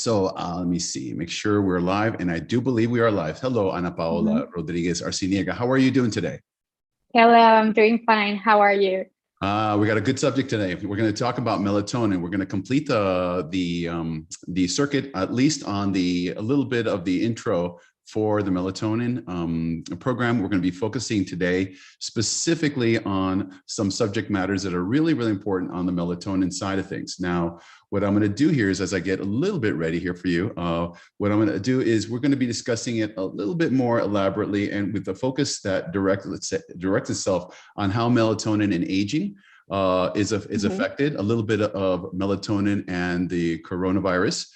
Let me see, make sure we're live. And I do believe we are live. Hello, Ana Paola Rodríguez Arciniega. How are you doing today? Hello, I'm doing fine. How are you? We got a good subject today. We're going to talk about melatonin. We're going to complete the circuit, at least on a little bit of the intro for the melatonin program. We're going to be focusing today specifically on some subject matters that are really, really important on the melatonin side of things. Now, what I'm going to do here is, as I get a little bit ready here for you, what I'm going to do is we're going to be discussing it a little bit more elaborately and with the focus that directs itself on how melatonin and aging is affected, a little bit of melatonin and the coronavirus.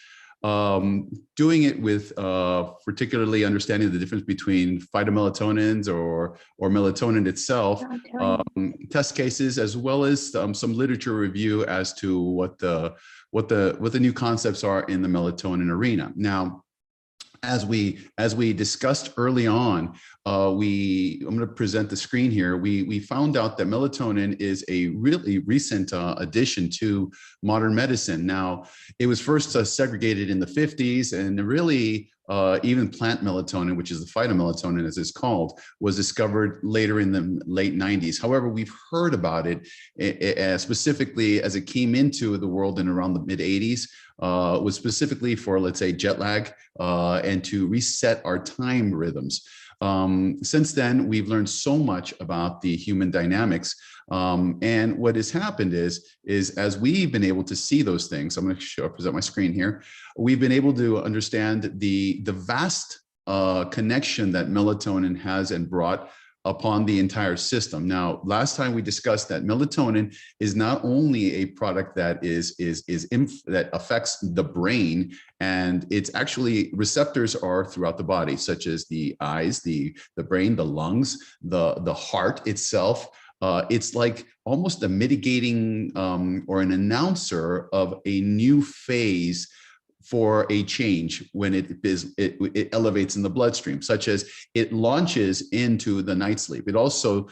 Doing it with particularly understanding the difference between phytomelatonins or melatonin itself, test cases, as well as some literature review as to what the new concepts are in the melatonin arena. Now, as we discussed early on, I'm going to present the screen here. We found out that melatonin is a really recent addition to modern medicine. Now, it was first segregated in the 50s, and really even plant melatonin, which is the phytomelatonin as it's called, was discovered later in the late 90s. However, we've heard about it specifically as it came into the world in around the mid 80s. Was specifically for, let's say, jet lag and to reset our time rhythms. Since then, we've learned so much about the human dynamics. And what has happened is as we've been able to see those things, I'm going to present my screen here. We've been able to understand the vast connection that melatonin has and brought upon the entire system. Now, last time we discussed that melatonin is not only a product that that affects the brain, and it's actually receptors are throughout the body, such as the eyes, the brain, the lungs, the heart itself. It's like almost a mitigating or an announcer of a new phase for a change when it elevates in the bloodstream, such as it launches into the night sleep. It also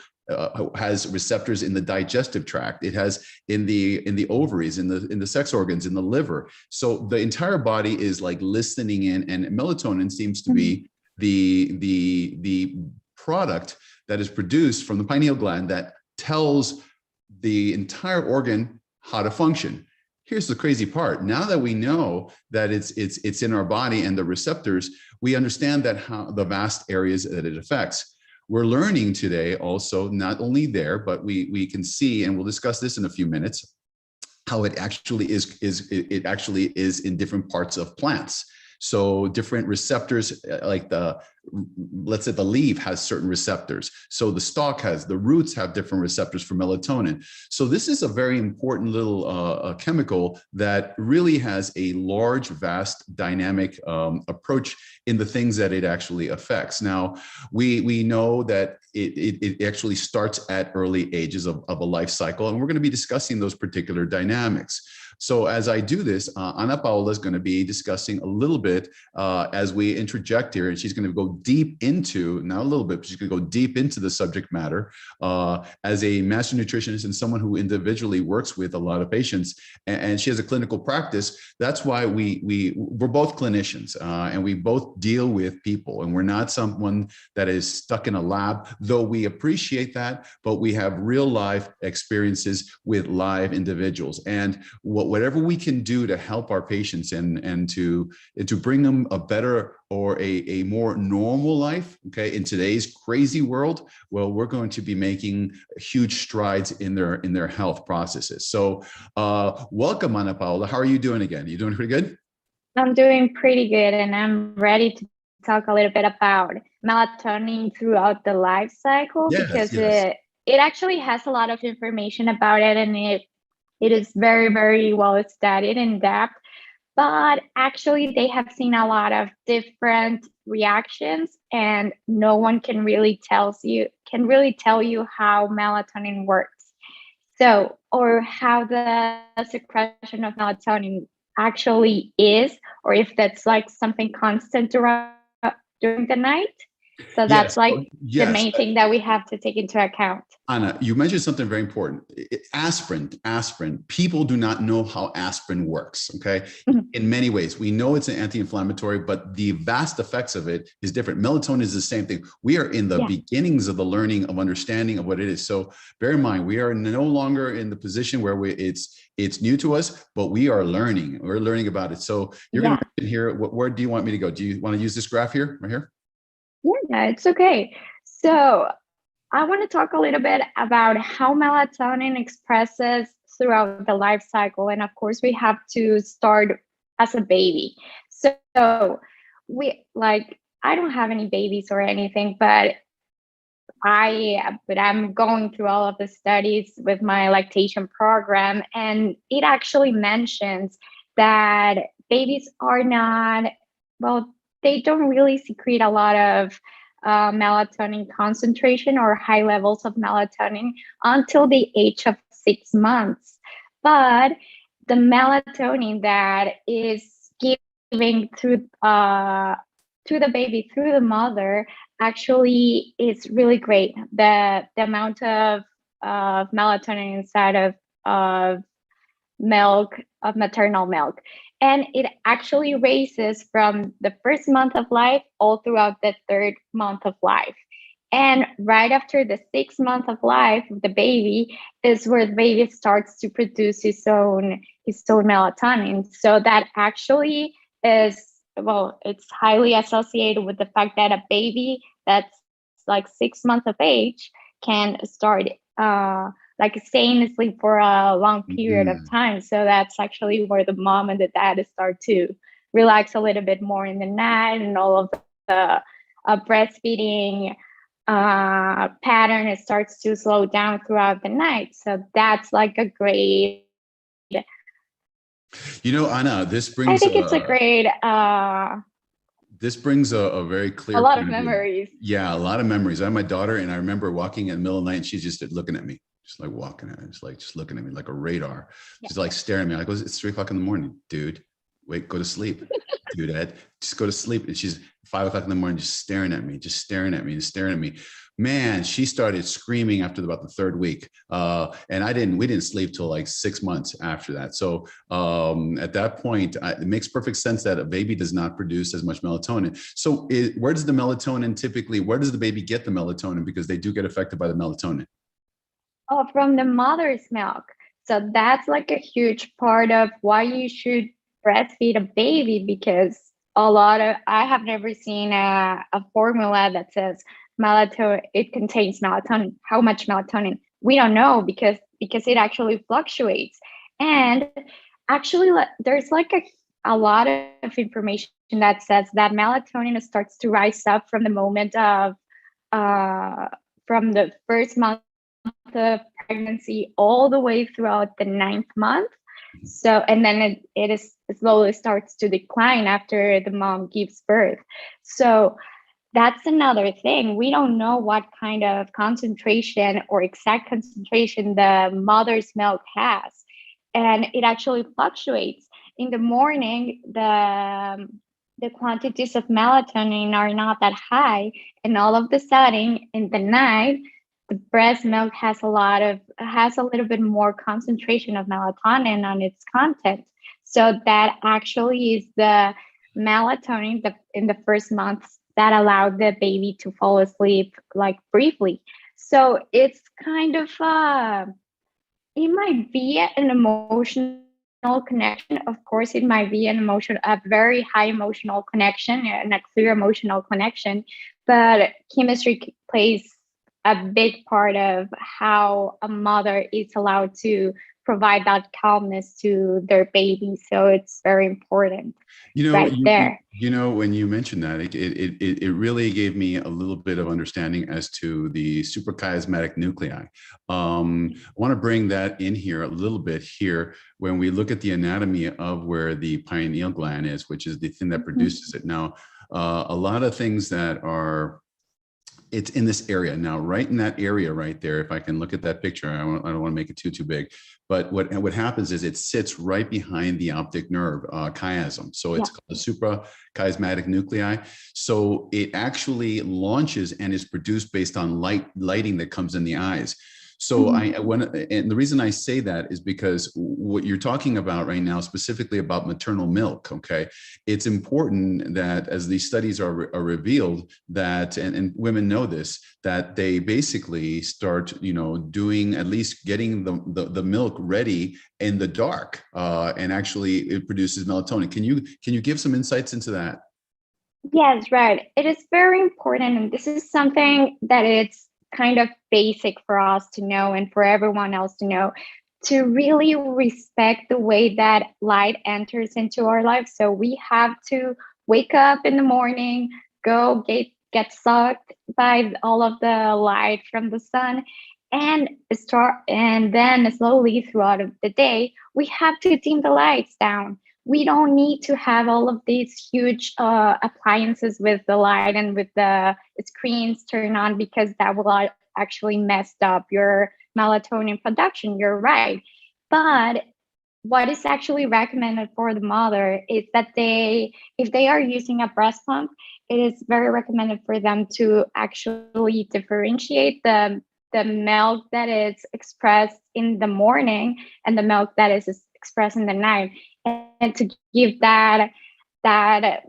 has receptors in the digestive tract. It has in the ovaries, in the sex organs, in the liver. So the entire body is like listening in, and melatonin seems to be the product that is produced from the pineal gland that tells the entire organ how to function. Here's the crazy part. Now that we know that it's in our body and the receptors, we understand that how the vast areas that it affects. We're learning today also, not only there, but we can see, and we'll discuss this in a few minutes, how it actually is in different parts of plants. So different receptors, like let's say the leaf has certain receptors. So the stalk the roots have different receptors for melatonin. So this is a very important little chemical that really has a large, vast, dynamic approach in the things that it actually affects. Now, we know that it actually starts at early ages of a life cycle, and we're going to be discussing those particular dynamics. So as I do this, Ana Paola is going to be discussing a little bit as we interject here, and she's going to go deep into, not a little bit, but she's going to go deep into the subject matter as a master nutritionist and someone who individually works with a lot of patients, and she has a clinical practice. That's why we're both clinicians and we both deal with people, and we're not someone that is stuck in a lab, though we appreciate that, but we have real life experiences with live individuals. And whatever we can do to help our patients and to bring them a better or a more normal life, okay, in today's crazy world, well, we're going to be making huge strides in their health processes. So welcome, Ana Paola. How are you doing again? You doing pretty good? I'm doing pretty good, and I'm ready to talk a little bit about melatonin throughout the life cycle, because it actually has a lot of information about it, and it is very, very well studied in depth. But actually, they have seen a lot of different reactions, and no one can really tell you how melatonin works. So, or how the secretion of melatonin actually is, or if that's like something constant during the night. So that's like yes. the main thing that we have to take into account. Anna, you mentioned something very important. Aspirin. People do not know how aspirin works, okay? In many ways, we know it's an anti-inflammatory, but the vast effects of it is different. Melatonin is the same thing. We are in the beginnings of the learning of understanding of what it is. So bear in mind, we are no longer in the position where it's new to us, but we are learning. We're learning about it. So you're going to mention here, where do you want me to go? Do you want to use this graph here, right here? Yeah, it's okay. So I want to talk a little bit about how melatonin expresses throughout the life cycle. And of course, we have to start as a baby. So I don't have any babies or anything, but I'm going through all of the studies with my lactation program, and it actually mentions that babies are not, well, they don't really secrete a lot of melatonin concentration or high levels of melatonin until the age of 6 months. But the melatonin that is giving through the baby, through the mother, actually is really great. The amount of melatonin inside of milk, of maternal milk. And it actually raises from the first month of life all throughout the 3rd month of life. And right after the 6th month of life of the baby is where the baby starts to produce his own melatonin. So that actually is, well, it's highly associated with the fact that a baby that's 6 months of age can start staying asleep for a long period of time. So that's actually where the mom and the dad start to relax a little bit more in the night, and all of the breastfeeding pattern, it starts to slow down throughout the night. So that's like a great, Anna, this brings, I think it's a great, this brings a very clear, a lot of memories. Yeah, a lot of memories. I have my daughter, and I remember walking in the middle of the night, and she's just looking at me, just like walking at me, just looking at me like a radar. She's like staring at me. I go, it's 3 o'clock in the morning, dude. Wait, go to sleep, dude. Ed, just go to sleep. And she's 5 o'clock in the morning, just staring at me. Man, she started screaming after about the 3rd week, and we didn't sleep till like 6 months after that. So at that point, it makes perfect sense that a baby does not produce as much melatonin. So where does the baby get the melatonin? Because they do get affected by the melatonin. Oh, from the mother's milk. So that's like a huge part of why you should breastfeed a baby, because I have never seen a formula that says melatonin, it contains melatonin. How much melatonin? We don't know, because it actually fluctuates. And actually, there's like a lot of information that says that melatonin starts to rise up from the moment of from the first month of pregnancy all the way throughout the 9th month. So, and then it slowly starts to decline after the mom gives birth. So that's another thing. We don't know what kind of concentration or exact concentration the mother's milk has. And it actually fluctuates. In the morning, the quantities of melatonin are not that high. And all of a sudden, in the night, the breast milk has a little bit more concentration of melatonin on its content. So that actually is the melatonin in the first months that allowed the baby to fall asleep like briefly. So it's kind of, it might be an emotional connection. Of course, it might be a very high emotional connection and a clear emotional connection, but chemistry plays a big part of how a mother is allowed to provide that calmness to their baby. So it's very important. There. When you mentioned that, it really gave me a little bit of understanding as to the suprachiasmatic nuclei. I want to bring that in here a little bit here when we look at the anatomy of where the pineal gland is, which is the thing that produces it. Now, a lot of things that are It's in this area now, right in that area right there. If I can look at that picture, I don't want to make it too big, but what happens is it sits right behind the optic nerve chiasm. So it's called the suprachiasmatic nuclei. So it actually launches and is produced based on lighting that comes in the eyes. So and the reason I say that is because what you're talking about right now, specifically about maternal milk, okay, it's important that as these studies are revealed that, and women know this, that they basically start, doing, at least getting the milk ready in the dark, and actually it produces melatonin. Can you give some insights into that? Yes, right. It is very important, and this is something that it's kind of basic for us to know and for everyone else to know, to really respect the way that light enters into our life. So we have to wake up in the morning, go get sucked by all of the light from the sun, and then slowly throughout the day, we have to dim the lights down. We don't need to have all of these huge appliances with the light and with the screens turned on, because that will actually mess up your melatonin production. You're right. But what is actually recommended for the mother is that if they are using a breast pump, it is very recommended for them to actually differentiate the milk that is expressed in the morning and the milk that is expressed in the night, and to give that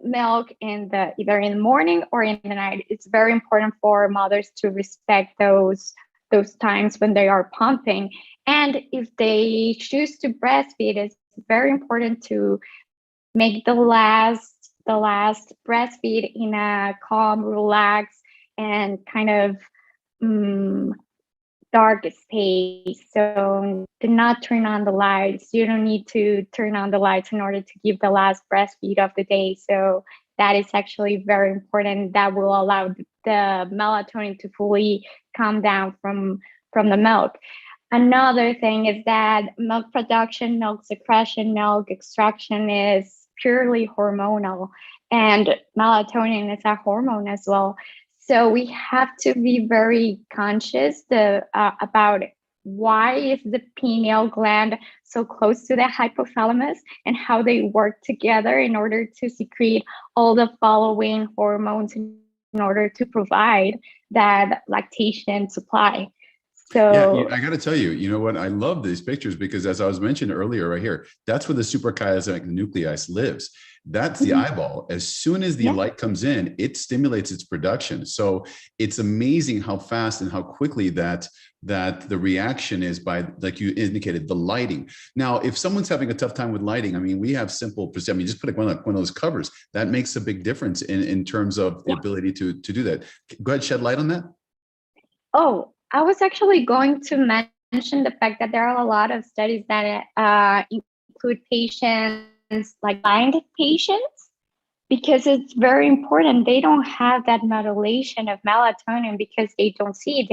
milk either in the morning or in the night. It's very important for mothers to respect those times when they are pumping. And if they choose to breastfeed, it's very important to make the last breastfeed in a calm, relaxed, and kind of dark space. So do not turn on the lights. You don't need to turn on the lights in order to give the last breastfeed of the day. So that is actually very important. That will allow the melatonin to fully come down from the milk. Another thing is that milk production, milk secretion, milk extraction is purely hormonal, and melatonin is a hormone as well. So we have to be very conscious about why is the pineal gland so close to the hypothalamus, and how they work together in order to secrete all the following hormones in order to provide that lactation supply. So yeah, I got to tell you, you know what? I love these pictures because, as I was mentioned earlier, right here, that's where the suprachiasmatic nucleus lives. That's the eyeball. As soon as the light comes in, it stimulates its production. So it's amazing how fast and how quickly that the reaction is by, like you indicated, the lighting. Now, if someone's having a tough time with lighting, I mean, we have simple, I mean, just put one of those covers. That makes a big difference in terms of the ability to do that. Go ahead, shed light on that. Oh, I was actually going to mention the fact that there are a lot of studies that include patients, like blind patients, because it's very important. They don't have that modulation of melatonin because they don't see.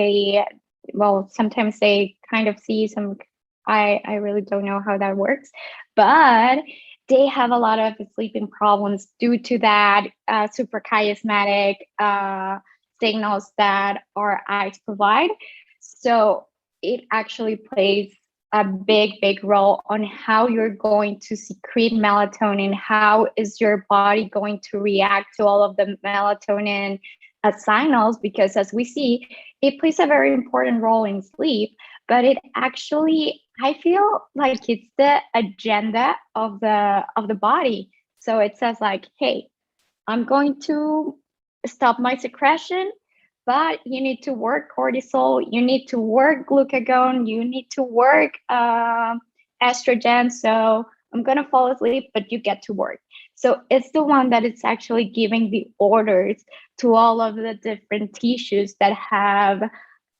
Sometimes they kind of see some. I really don't know how that works, but they have a lot of sleeping problems due to that suprachiasmatic signals that our eyes provide. So it actually plays a big role on how you're going to secrete melatonin. How is your body going to react to all of the melatonin signals? Because as we see, it plays a very important role in sleep, but it actually, I feel like it's the agenda of the body. So it says like, hey, I'm going to stop my secretion, but you need to work cortisol, you need to work glucagon, you need to work estrogen. So I'm going to fall asleep, but you get to work. So it's the one that is actually giving the orders to all of the different tissues that have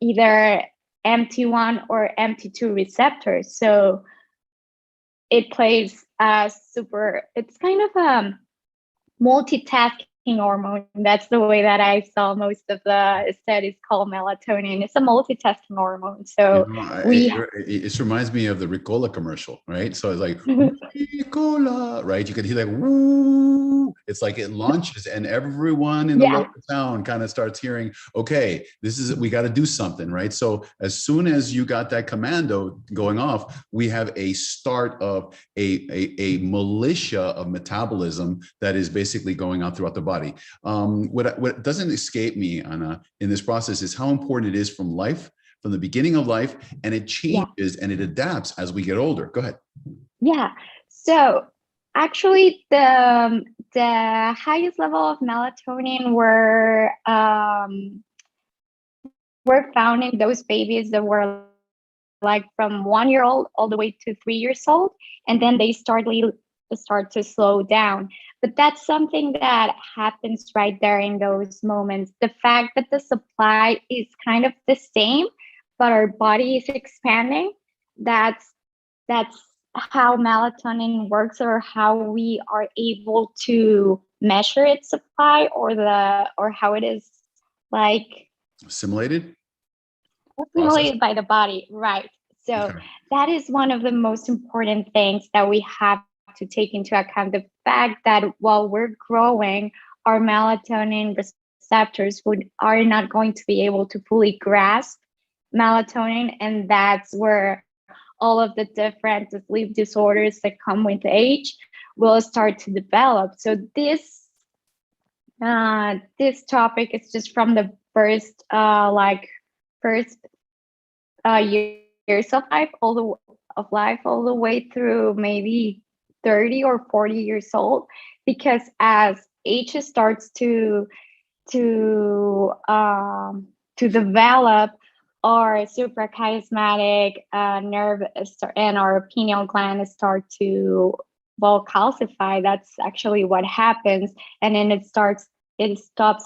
either MT1 or MT2 receptors. So it plays it's kind of a multitasking hormone. That's the way that I saw most of the studies called melatonin. It's a multitasking hormone. So it reminds me of the Ricola commercial, right? So it's like Ricola, right? You could hear like woo. woo, it's like it launches, and everyone in the local town kind of starts hearing, okay, we got to do something, right? So as soon as you got that commando going off, we have a start of a militia of metabolism that is basically going out throughout the body. What doesn't escape me, Anna, in this process is how important it is from the beginning of life, and it changes and it adapts as we get older. Go ahead. Yeah. So actually, the highest level of melatonin were found in those babies that were like from 1 year old all the way to 3 years old, and then they start to slow down. But that's something that happens right there in those moments. The fact that the supply is kind of the same, but our body is expanding, that's how melatonin works, or how we are able to measure its supply, or how it is like assimilated by the body, right? So that is one of the most important things that we have to take into account, the fact that while we're growing, our melatonin receptors are not going to be able to fully grasp melatonin, and that's where all of the different sleep disorders that come with age will start to develop. So this topic is just from the first years of life, all the way through maybe 30 or 40 years old, because as age starts to develop, our suprachiasmatic nerve and our pineal gland start to calcify. That's actually what happens, and then it stops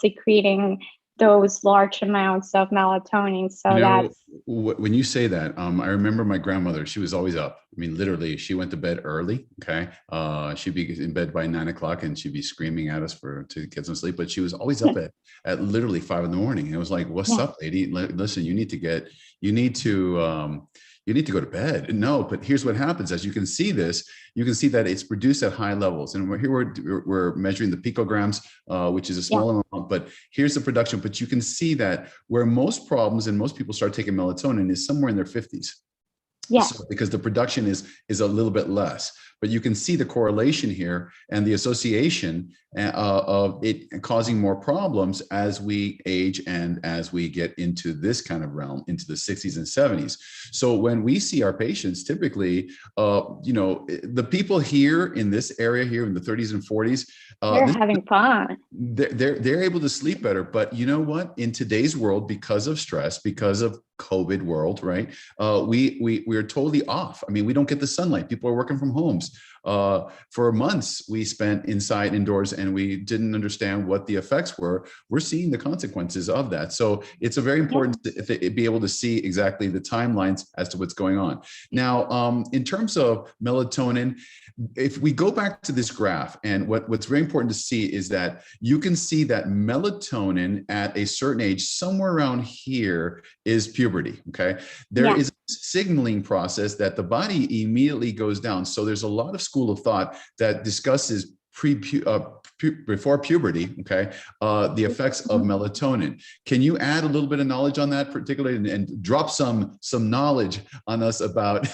secreting those large amounts of melatonin. So when you say that, I remember my grandmother, she was always up. I mean, literally, she went to bed early. Okay. She'd be in bed by 9 o'clock, and she'd be screaming at us to get some sleep, but she was always up at literally 5 in the morning. And it was like, what's up, lady? Listen, you need to go to bed. No, but here's what happens. As you can see you can see that it's produced at high levels. And we're measuring the picograms, which is a small amount, but here's the production. But you can see that where most problems and most people start taking melatonin is somewhere in their 50s. Yeah. So, because the production is a little bit less, but you can see the correlation here and the association of it causing more problems as we age and as we get into this kind of realm, into the 60s and 70s. So when we see our patients, typically, the people here in this area here in the 30s and 40s, they're having fun. They're able to sleep better. But you know what? In today's world, because of stress, because of COVID world, right? We're totally off. I mean, we don't get the sunlight. People are working from homes. For months, we spent indoors, and we didn't understand what the effects were. We're seeing the consequences of that. So it's a very important to be able to see exactly the timelines as to what's going on. Now, in terms of melatonin, if we go back to this graph, and what's very important to see is that you can see that melatonin at a certain age, somewhere around here, is puberty. Okay. There is a signaling process that the body immediately goes down. So there's a lot of school of thought that discusses before puberty, okay, the effects of melatonin. Can you add a little bit of knowledge on that, particularly, and drop some knowledge on us about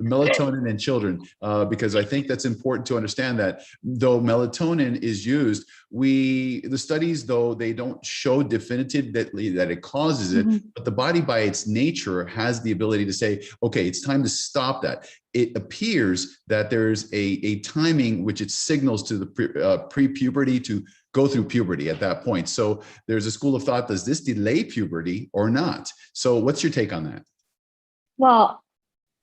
melatonin in children? Because I think that's important to understand that though melatonin is used, the studies, though they don't show definitively that it causes it, but the body by its nature has the ability to say, okay, it's time to stop that. It appears that there's a timing which it signals to the pre-puberty to go through puberty at that point. So there's a school of thought, does this delay puberty or not? So what's your take on that? Well,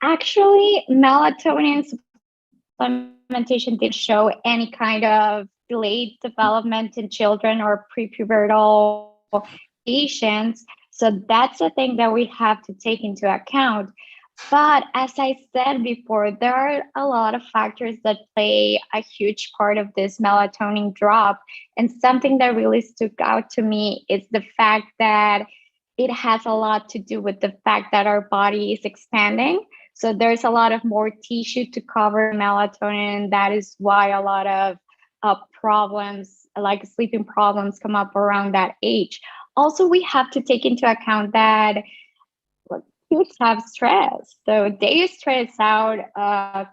actually, melatonin supplementation didn't show any kind of delayed development in children or prepubertal patients. So that's a thing that we have to take into account. But as I said before, there are a lot of factors that play a huge part of this melatonin drop. And something that really stuck out to me is the fact that it has a lot to do with the fact that our body is expanding. So there's a lot of more tissue to cover melatonin. And that is why a lot of problems, like sleeping problems, come up around that age. Also, we have to take into account that kids have stress, so they stress out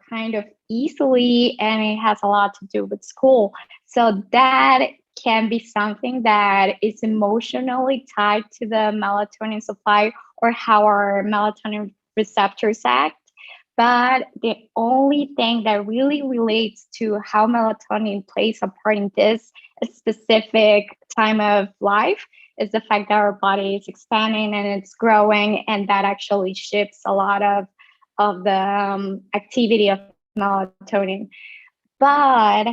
kind of easily, and it has a lot to do with school. So that can be something that is emotionally tied to the melatonin supply or how our melatonin receptors act. But the only thing that really relates to how melatonin plays a part in this specific time of life is the fact that our body is expanding and it's growing, and that actually shifts a lot of the activity of melatonin. But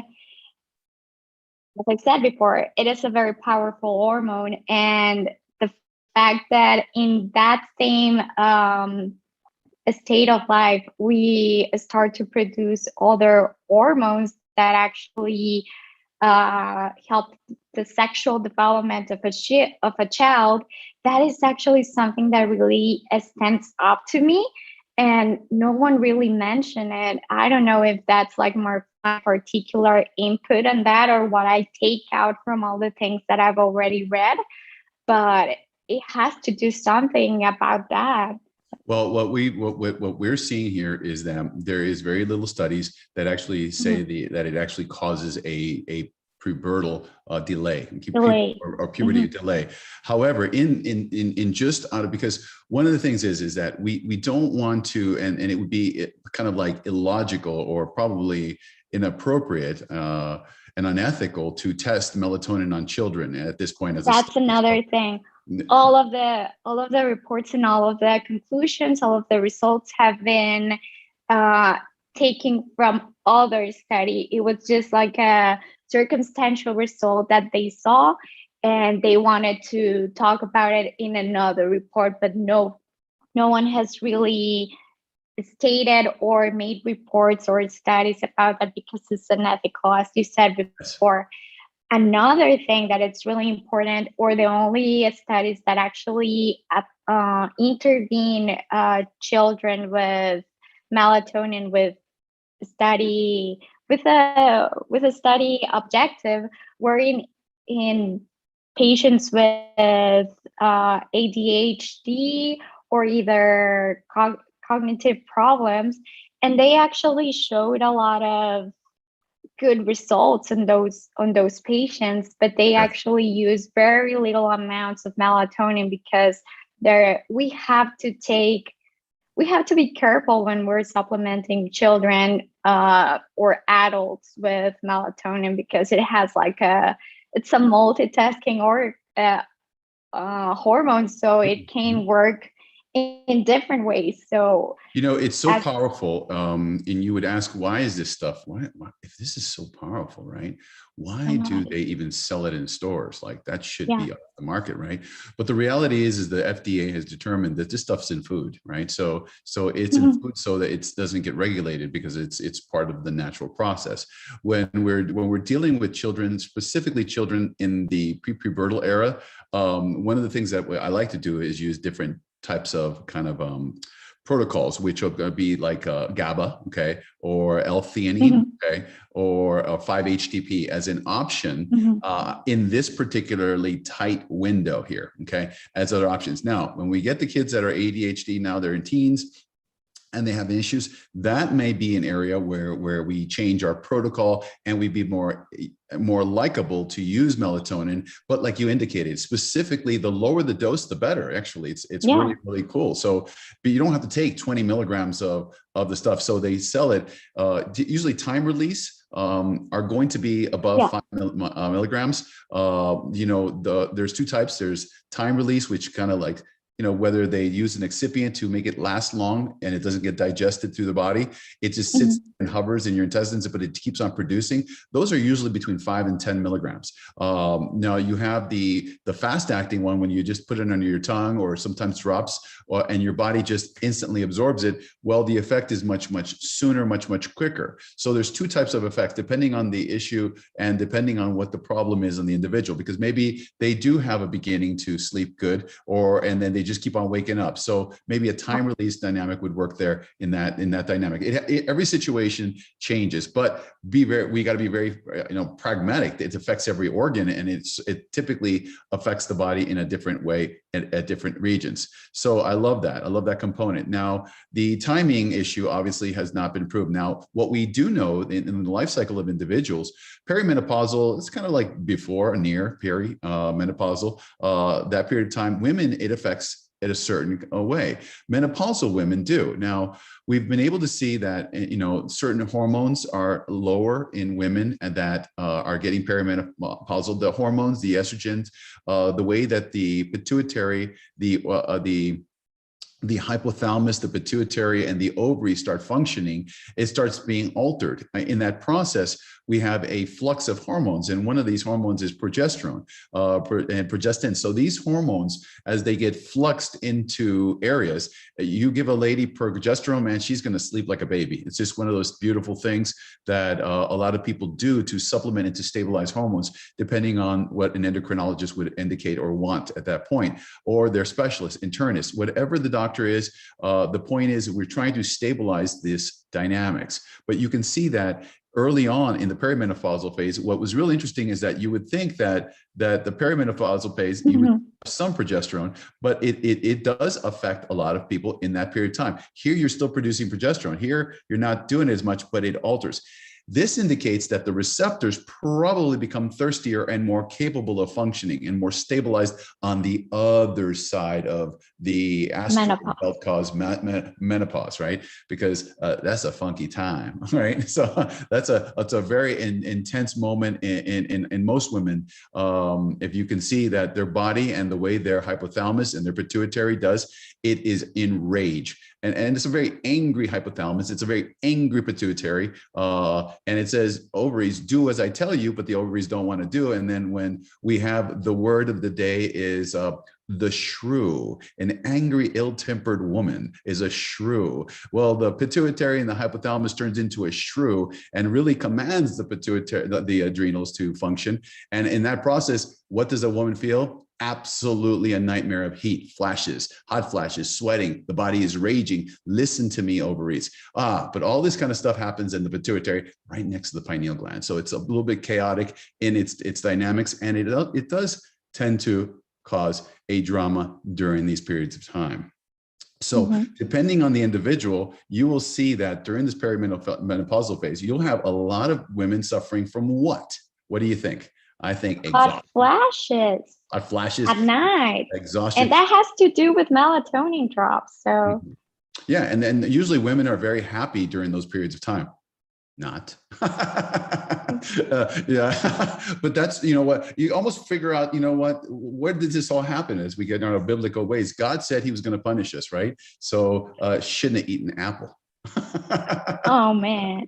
as I said before, it is a very powerful hormone, and the fact that in that same state of life, we start to produce other hormones that actually help the sexual development of a child. That is actually something that really stands up to me, and no one really mentioned it. I don't know if that's like more particular input on that or what I take out from all the things that I've already read, but it has to do something about that. Well, what we're seeing here is that there is very little studies that actually say that it actually causes a pubertal delay or puberty delay. However, in just out of, because one of the things is that we don't want to, and it would be kind of like illogical or probably inappropriate and unethical to test melatonin on children at this point. That's another thing. All of the reports and all of the conclusions, all of the results have been taken from other study. It was just like a circumstantial result that they saw, and they wanted to talk about it in another report, but no one has really stated or made reports or studies about that because it's unethical, as you said before. Another thing that it's really important, or the only studies that actually intervene children with melatonin with a study objective, were in patients with ADHD or either cognitive problems, and they actually showed a lot of good results on those patients, but they actually use very little amounts of melatonin because we have to be careful when we're supplementing children or adults with melatonin, because it has it's a multitasking or hormone, so it can work in different ways. So it's so powerful, and you would ask, why is this stuff, why if this is so powerful, right, why do they even sell it in stores? Like, that should be off the market, right? But the reality is the FDA has determined that this stuff's in food, right? So it's in food so that it doesn't get regulated, because it's part of the natural process. When we're dealing with children, specifically children in the prepubertal era, one of the things that I like to do is use different types of kind of protocols, which are going to be like GABA, okay, or L-theanine, okay, or 5-HTP as an option in this particularly tight window here, okay, as other options. Now, when we get the kids that are ADHD, now they're in teens, and they have issues, that may be an area where we change our protocol and we be more likable to use melatonin. But like you indicated, specifically, the lower the dose, the better. Actually, it's really, really cool. So, but you don't have to take 20 milligrams of the stuff. So they sell it. Usually time release are going to be above 5 milligrams. There's two types. There's time release, which kind of like, whether they use an excipient to make it last long and it doesn't get digested through the body, it just sits and hovers in your intestines, but it keeps on producing. Those are usually between 5 and 10 milligrams. Now you have the fast acting one, when you just put it under your tongue or sometimes drops, and your body just instantly absorbs it. Well, the effect is much, much sooner, much, much quicker. So there's two types of effects depending on the issue and depending on what the problem is on the individual, because maybe they do have a beginning to sleep good, and then they just keep on waking up. So maybe a time release dynamic would work there in that dynamic. Every situation changes, but we got to be very pragmatic. It affects every organ, and it typically affects the body in a different way at different regions. So I love that. I love that component. Now, the timing issue obviously has not been proved. Now, what we do know in the life cycle of individuals, perimenopausal, it's kind of like before, near, menopausal, that period of time, women, it affects in a certain way. Menopausal women do. Now, we've been able to see that, certain hormones are lower in women and that are getting perimenopausal. The hormones, the estrogens, the way that the pituitary, the hypothalamus, the pituitary, and the ovary start functioning, it starts being altered. In that process, we have a flux of hormones, and one of these hormones is progesterone and progestin. So these hormones, as they get fluxed into areas, you give a lady progesterone, man, she's going to sleep like a baby. It's just one of those beautiful things that a lot of people do to supplement and to stabilize hormones, depending on what an endocrinologist would indicate or want at that point, or their specialist, internist, whatever the doctor is. The point is we're trying to stabilize this dynamics, but you can see that early on in the perimenopausal phase. What was really interesting is that you would think that the perimenopausal phase, you would have some progesterone, but it does affect a lot of people in that period of time. Here, you're still producing progesterone. Here, you're not doing as much, but it alters. This indicates that the receptors probably become thirstier and more capable of functioning and more stabilized on the other side of the health cause menopause, right? Because that's a funky time, right? So that's a very intense moment in most women. If you can see that their body and the way their hypothalamus and their pituitary does, it is in rage. And it's a very angry hypothalamus. It's a very angry pituitary. And it says, ovaries, do as I tell you, but the ovaries don't want to do. And then when we have the word of the day is the shrew, an angry, ill-tempered woman is a shrew. Well, the pituitary and the hypothalamus turns into a shrew and really commands the pituitary, the adrenals to function. And in that process, what does a woman feel? Absolutely a nightmare of heat, flashes, hot flashes, sweating. The body is raging. Listen to me, ovaries. But all this kind of stuff happens in the pituitary right next to the pineal gland. So it's a little bit chaotic in its dynamics, and it does tend to cause a drama during these periods of time. So depending on the individual, you will see that during this perimenopausal phase, you'll have a lot of women suffering from what? What do you think? I think hot flashes. Hot flashes at night. Exhaustion. And that has to do with melatonin drops. So yeah, and then usually women are very happy during those periods of time. Not. Yeah, but that's, what, you almost figure out, where did this all happen as we get in our biblical ways? God said he was going to punish us, right? So shouldn't have eaten apple. Oh, man.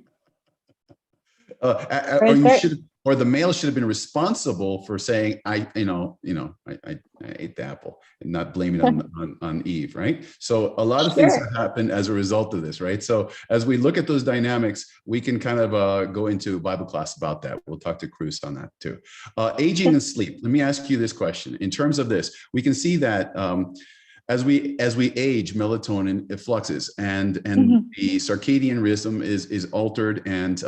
Or the male should have been responsible for saying, I ate the apple, and not blaming on Eve, right? So a lot of things have happened as a result of this, right? So as we look at those dynamics, we can kind of go into Bible class about that. We'll talk to Cruz on that too. Aging and sleep. Let me ask you this question. In terms of this, we can see that as we age, melatonin, it fluxes, and the circadian rhythm is altered, and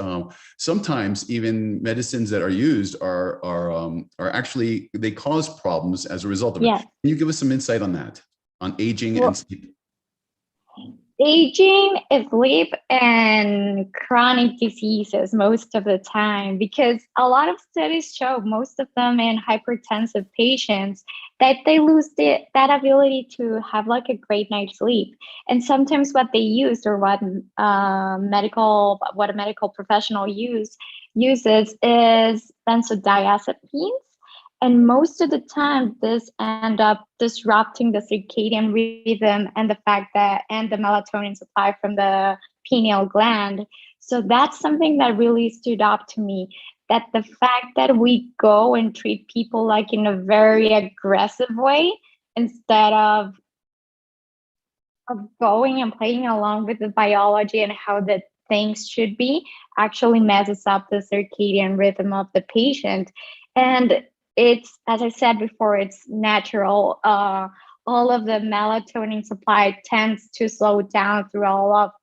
sometimes even medicines that are used are actually, they cause problems as a result of it. Can you give us some insight on that, on aging and sleep? Aging, sleep, and chronic diseases most of the time, because a lot of studies show, most of them in hypertensive patients, that they lose that ability to have like a great night's sleep. And sometimes what they use, or what a medical professional uses is benzodiazepines. And most of the time, this end up disrupting the circadian rhythm and the melatonin supply from the pineal gland. So that's something that really stood up to me, that the fact that we go and treat people like in a very aggressive way, instead of going and playing along with the biology and how the things should be, actually messes up the circadian rhythm of the patient. And it's, as I said before, it's natural all of the melatonin supply tends to slow down throughout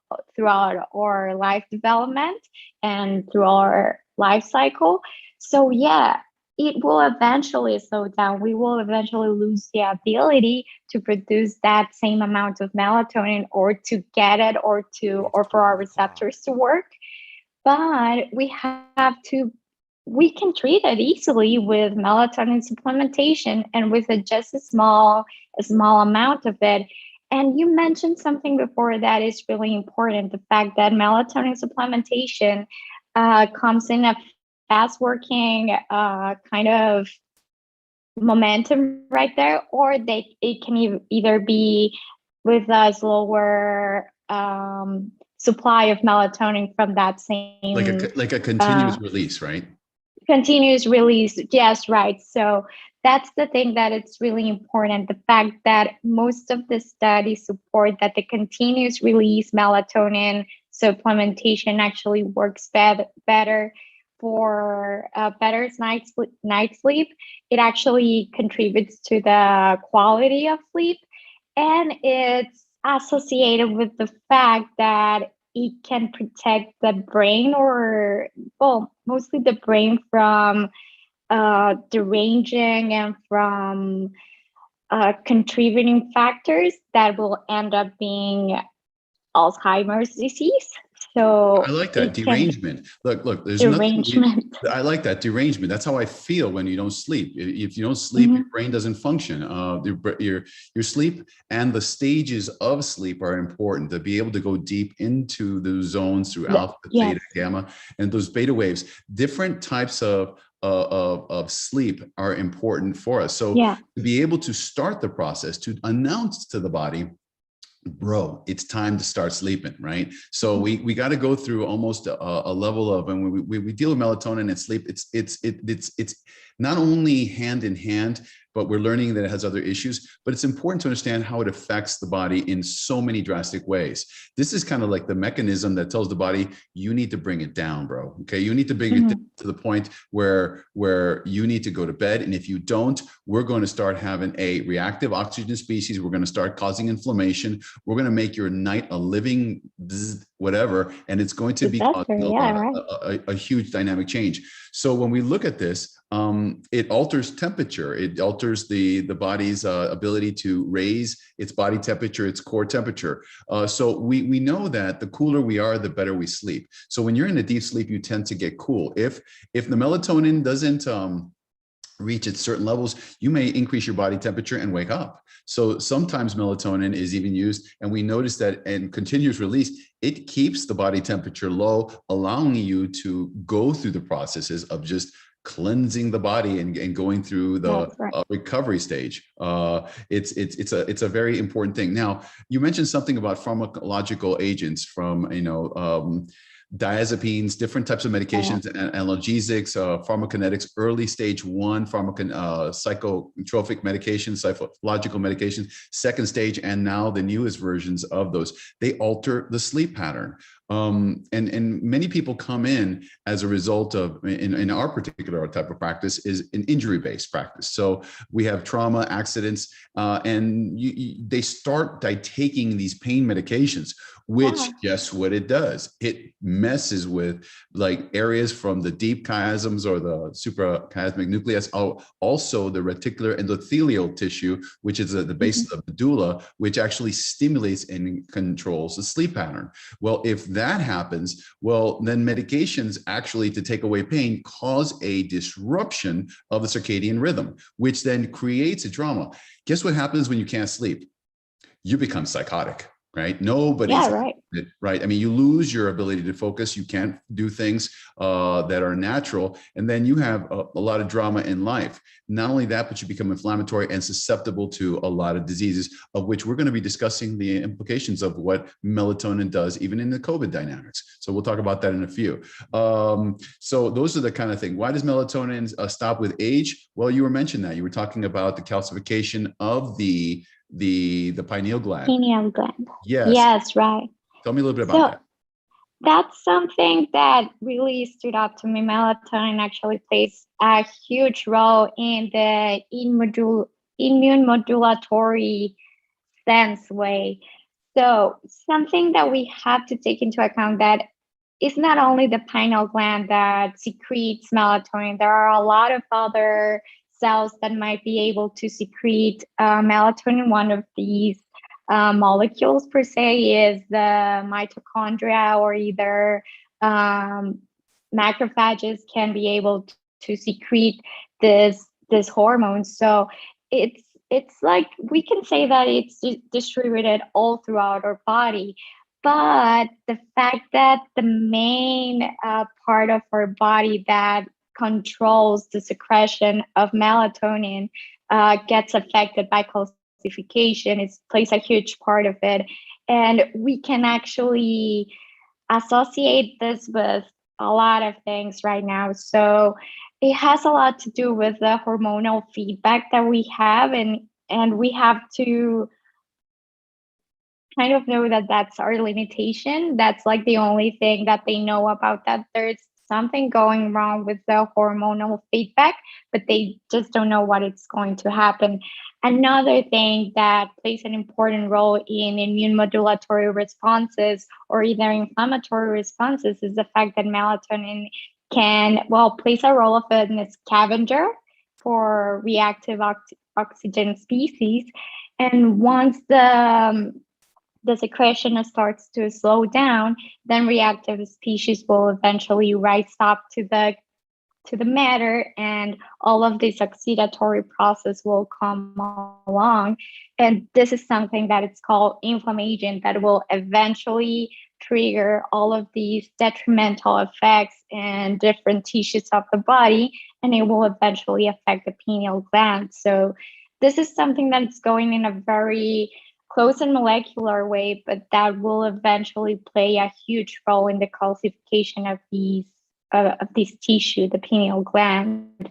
our life development and through our life cycle. So yeah, it will eventually slow down. We will eventually lose the ability to produce that same amount of melatonin, or to get it, or for our receptors to work. But we can treat it easily with melatonin supplementation, and with just a small amount of it. And you mentioned something before that is really important: the fact that melatonin supplementation comes in a fast working kind of momentum right there, or it can either be with a slower supply of melatonin from that same like a continuous release, right? Continuous release. Yes, right. So that's the thing that it's really important. The fact that most of the studies support that the continuous release melatonin supplementation actually works better for better night sleep. It actually contributes to the quality of sleep, and it's associated with the fact that it can protect the brain, or mostly the brain, from deranging and from contributing factors that will end up being Alzheimer's disease. So I like that derangement. Look, there's derangement. I like that derangement. That's how I feel when you don't sleep. If you don't sleep, your brain doesn't function. Your sleep and the stages of sleep are important to be able to go deep into the zones through alpha, theta, gamma, and those beta waves. Different types of sleep are important for us. So to be able to start the process, to announce to the body, bro, it's time to start sleeping, right? So we got to go through almost a level of, and we deal with melatonin and sleep. It's not only hand in hand, but we're learning that it has other issues. But it's important to understand how it affects the body in so many drastic ways. This is kind of like the mechanism that tells the body, you need to bring it down, bro. Okay, you need to bring it to the point where you need to go to bed. And if you don't, we're going to start having a reactive oxygen species. We're going to start causing inflammation. We're going to make your night a living whatever, and it's going to be causing a huge dynamic change. So when we look at this, it alters temperature. It alters the body's ability to raise its body temperature, its core temperature. So we know that the cooler we are, the better we sleep. So when you're in a deep sleep, you tend to get cool. If the melatonin doesn't reach at certain levels, you may increase your body temperature and wake up. So sometimes melatonin is even used, and we notice that in continuous release, it keeps the body temperature low, allowing you to go through the processes of just cleansing the body and going through the recovery stage. It's a very important thing. Now, you mentioned something about pharmacological agents from, diazepines, different types of medications, and analgesics, pharmacokinetics, early stage 1, psychotropic medications, psychological medications, second stage, and now the newest versions of those. They alter the sleep pattern. And many people come in as a result of, in our particular type of practice, is an injury-based practice. So we have trauma, accidents, and they start by taking these pain medications, which guess what it does? It messes with like areas from the deep chiasms or the suprachiasmatic nucleus, also the reticular endothelial tissue, which is at the base of the medulla, which actually stimulates and controls the sleep pattern. Well, if that happens, well, then medications actually to take away pain cause a disruption of the circadian rhythm, which then creates a trauma. Guess what happens when you can't sleep? You become psychotic. Right? Nobody's right. I mean, you lose your ability to focus. You can't do things that are natural. And then you have a lot of drama in life. Not only that, but you become inflammatory and susceptible to a lot of diseases, of which we're going to be discussing the implications of what melatonin does, even in the COVID dynamics. So we'll talk about that in a few. So those are the kind of thing. Why does melatonin stop with age? Well, you were mentioning that. You were talking about the calcification of the pineal gland. Pineal gland. Yes. Yes, right. Tell me a little bit about that. That's something that really stood out to me. Melatonin actually plays a huge role in the immune modulatory sense way. So something that we have to take into account that it's not only the pineal gland that secretes melatonin. There are a lot of other cells that might be able to secrete melatonin. One of these molecules per se is the mitochondria, or either macrophages can be able to secrete this hormone. So it's like we can say that it's distributed all throughout our body. But the fact that the main part of our body that controls the secretion of melatonin gets affected by calcification, it plays a huge part of it. And we can actually associate this with a lot of things right now. So it has a lot to do with the hormonal feedback that we have, and we have to kind of know that that's our limitation. That's like the only thing that they know about that. There's something going wrong with the hormonal feedback, but they just don't know what it's going to happen. Another thing that plays an important role in immune modulatory responses or either inflammatory responses is the fact that melatonin plays a role of a scavenger for reactive oxygen species. And once the secretion starts to slow down, then reactive species will eventually rise up to the matter, and all of this oxidatory process will come along. And this is something that it's called inflammation that will eventually trigger all of these detrimental effects in different tissues of the body, and it will eventually affect the pineal gland. So this is something that's going in a very close and molecular way, but that will eventually play a huge role in the calcification of this tissue, the pineal gland.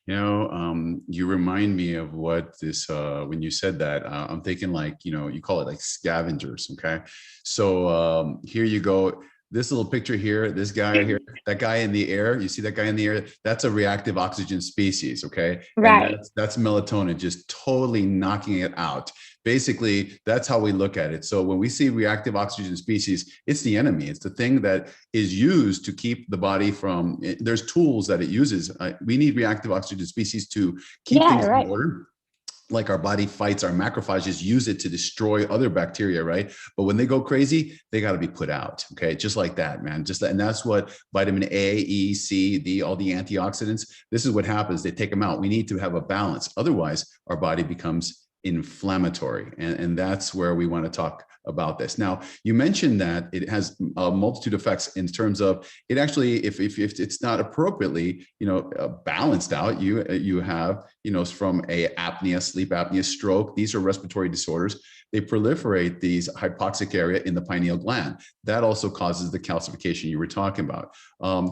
You remind me of what this, when you said that, I'm thinking like, you call it like scavengers. Okay. So here you go. This little picture here, this guy right here, that guy in the air, you see that guy in the air, that's a reactive oxygen species, okay? Right. And that's melatonin, just totally knocking it out. Basically, that's how we look at it. So when we see reactive oxygen species, it's the enemy. It's the thing that is used to keep the body from, there's tools that it uses. We need reactive oxygen species to keep things in order. Like our body fights, our macrophages use it to destroy other bacteria, right? But when they go crazy, they got to be put out. Okay, just like that, man. And that's what vitamin A, E, C, D, all the antioxidants. This is what happens. They take them out. We need to have a balance. Otherwise, our body becomes inflammatory, and that's where we want to talk about this. Now, you mentioned that it has a multitude of effects in terms of it actually, if it's not appropriately, balanced out, you have, from a apnea, sleep apnea, stroke, these are respiratory disorders. They proliferate these hypoxic area in the pineal gland. That also causes the calcification you were talking about.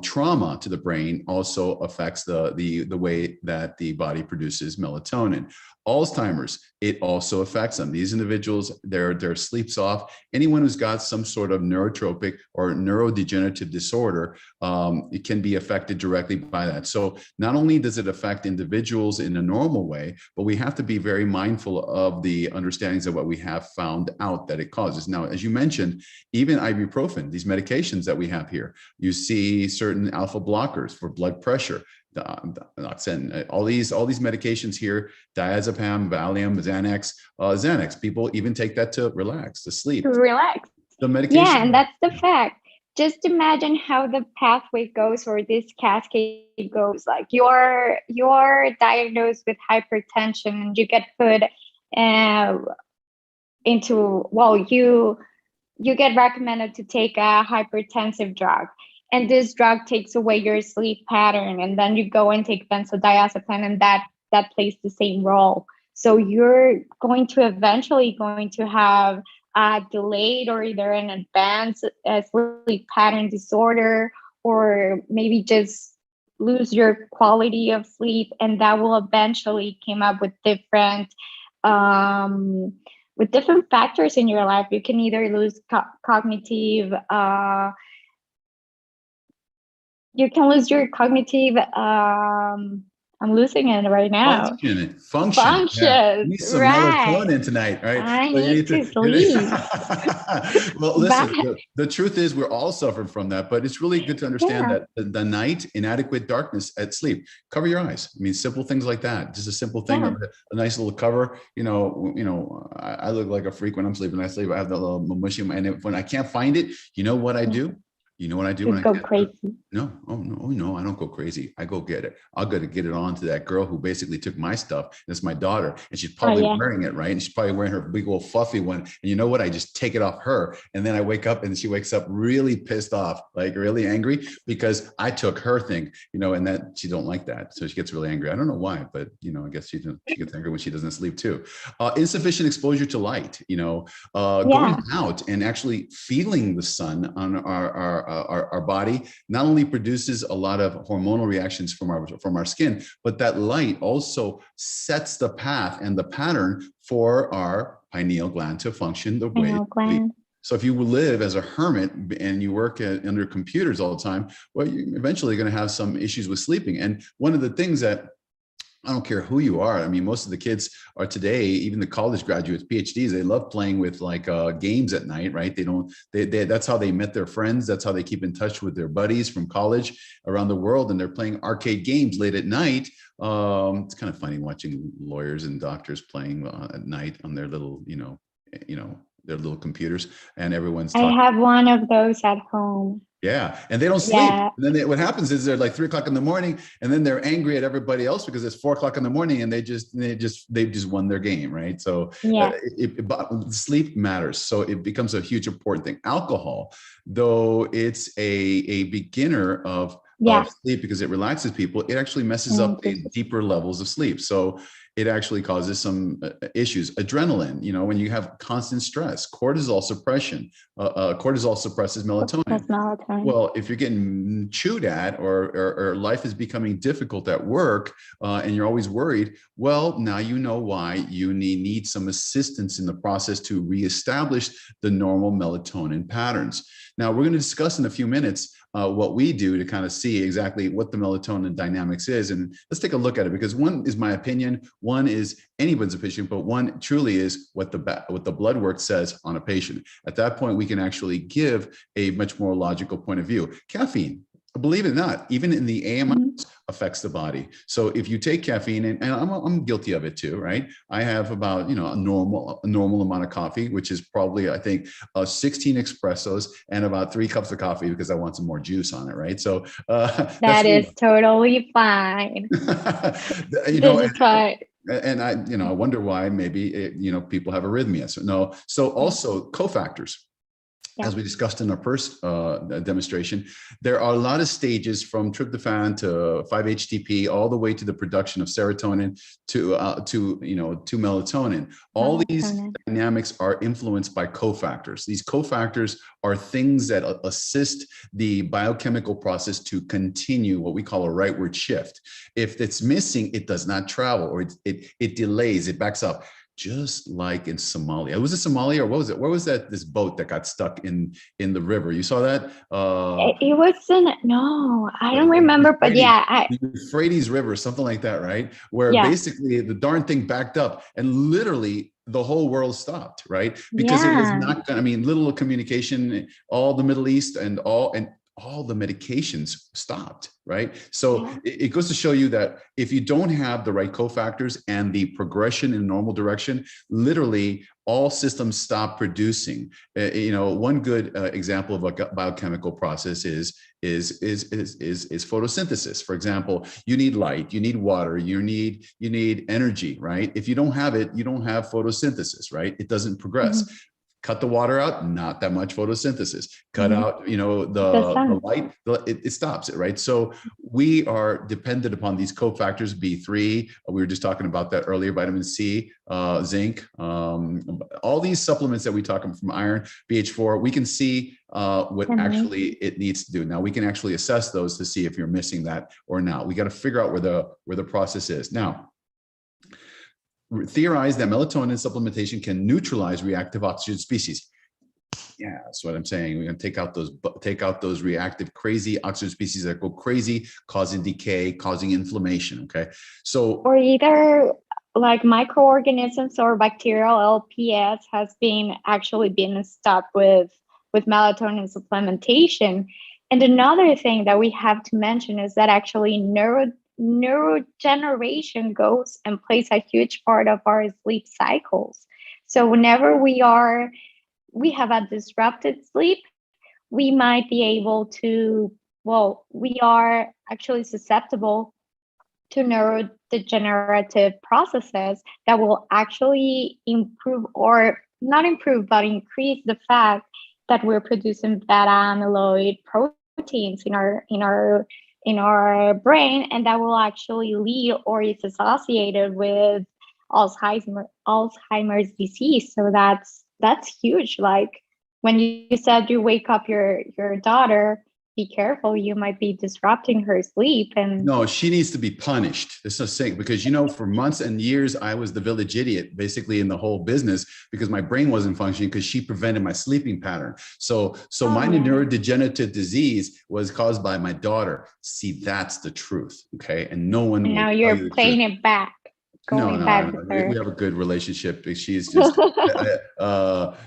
Trauma to the brain also affects the way that the body produces melatonin. Alzheimer's, it also affects them. These individuals, their sleep's off. Anyone who's got some sort of neurotropic or neurodegenerative disorder, it can be affected directly by that. So not only does it affect individuals in a normal way, but we have to be very mindful of the understandings of what we have found out that it causes. Now, as you mentioned, even ibuprofen, these medications that we have here, you see certain alpha blockers for blood pressure. All these medications here, diazepam, Valium, Xanax. People even take that to relax, to sleep. To relax. The medication. Yeah, and that's the fact. Just imagine how the pathway goes, or this cascade goes. Like you're diagnosed with hypertension, and you get put you get recommended to take a hypertensive drug. And this drug takes away your sleep pattern, and then you go and take benzodiazepine, and that plays the same role. So you're eventually going to have a delayed or either an advanced sleep pattern disorder, or maybe just lose your quality of sleep, and that will eventually come up with different factors in your life. You can either lose cognitive. You can lose your cognitive I'm losing it right now. Function. Yeah. You need some right. melatonin tonight, right? I So you need to sleep. Well, listen, the truth is we're all suffering from that, but it's really good to understand that the night, inadequate darkness at sleep, cover your eyes. I mean, simple things like that. Just a simple thing of a nice little cover. I look like a freak when I'm sleeping. I have that little mushy, and when I can't find it, you know what I do? You know what I do when I go crazy? No, no, I don't go crazy. I go get it. I'll go to get it on to that girl who basically took my stuff. And it's my daughter, and she's probably wearing it, right? And she's probably wearing her big old fluffy one. And you know what? I just take it off her, and then I wake up, and she wakes up really pissed off, like really angry, because I took her thing, and that she don't like that, so she gets really angry. I don't know why, but I guess she gets angry when she doesn't sleep too. Insufficient exposure to light, going out and actually feeling the sun on our body not only produces a lot of hormonal reactions from our skin, but that light also sets the path and the pattern for our pineal gland to function the way. So if you live as a hermit and you work under computers all the time, well, you're eventually going to have some issues with sleeping. And one of the things that I don't care who you are. I mean, most of the kids are today, even the college graduates, PhDs, they love playing with like games at night, right? That's how they met their friends. That's how they keep in touch with their buddies from college around the world. And they're playing arcade games late at night. It's kind of funny watching lawyers and doctors playing at night on their little, their little computers, and everyone's talking. I have one of those at home. Yeah, and they don't sleep. And then what happens is they're like 3 o'clock in the morning, and then they're angry at everybody else because it's 4 o'clock in the morning, and they've just won their game, right? So sleep matters. So it becomes a huge important thing. Alcohol, though it's a beginner of sleep because it relaxes people, it actually messes up the deeper levels of sleep. So it actually causes some issues. Adrenaline, when you have constant stress, cortisol suppression, cortisol suppresses melatonin. Well, if you're getting chewed at or life is becoming difficult at work and you're always worried, well, now you know why you need some assistance in the process to reestablish the normal melatonin patterns. Now, we're going to discuss in a few minutes what we do to kind of see exactly what the melatonin dynamics is. And let's take a look at it, because one is my opinion, one is anyone's opinion, but one truly is what the blood work says on a patient. At that point, we can actually give a much more logical point of view. Caffeine, believe it or not, even in the AM affects the body. So if you take caffeine, and I'm guilty of it too, right? I have about a normal amount of coffee, which is probably, I think, 16 espressos and about 3 cups of coffee because I want some more juice on it, right? So that is totally fine. This is fine. And I wonder why maybe people have arrhythmias. So also cofactors. As we discussed in our first demonstration, there are a lot of stages from tryptophan to 5-HTP, all the way to the production of serotonin to melatonin. All these dynamics are influenced by cofactors. These cofactors are things that assist the biochemical process to continue what we call a rightward shift. If it's missing, it does not travel, or it delays, it backs up. Just like in Somalia. Was it Somalia, or what was it? Where was this boat that got stuck in the river? You saw that? It was no, I don't remember, but the Euphrates River, something like that, right? Where basically the darn thing backed up and literally the whole world stopped, right? Because it was not, little communication, all the Middle East and all the medications stopped, right? So it goes to show you that if you don't have the right cofactors and the progression in a normal direction, literally all systems stop producing. One good example of a biochemical process is photosynthesis. For example, you need light, you need water, you need energy, right? If you don't have it, you don't have photosynthesis, right? It doesn't progress. Cut the water out, not that much photosynthesis. Cut out, the light, it stops it, right? So we are dependent upon these cofactors, B3. We were just talking about that earlier, vitamin C, zinc, all these supplements that we talk about, from iron, BH4, we can see what actually it needs to do. Now we can actually assess those to see if you're missing that or not. We got to figure out where the process is. Now, theorized that melatonin supplementation can neutralize reactive oxygen species. Yeah, that's what I'm saying. We're going to take out those reactive, crazy oxygen species that go crazy, causing decay, causing inflammation. Okay, so or either like microorganisms or bacterial LPS has been stopped with melatonin supplementation. And another thing that we have to mention is that actually neurogeneration goes and plays a huge part of our sleep cycles. So whenever we have a disrupted sleep, we might be able to, we are actually susceptible to neurodegenerative processes that will actually improve, or not improve, but increase the fact that we're producing beta amyloid proteins in our brain, and that will actually lead or is associated with Alzheimer's disease. So that's huge. Like when you said you wake up your daughter, be careful, you might be disrupting her sleep. And no, she needs to be punished. It's just saying, because, you know, for months and years, I was the village idiot basically in the whole business because my brain wasn't functioning because she prevented my sleeping pattern. So my neurodegenerative disease was caused by my daughter. See, that's the truth. Okay. And no one. And now you're playing it back. No. We have a good relationship. She's just,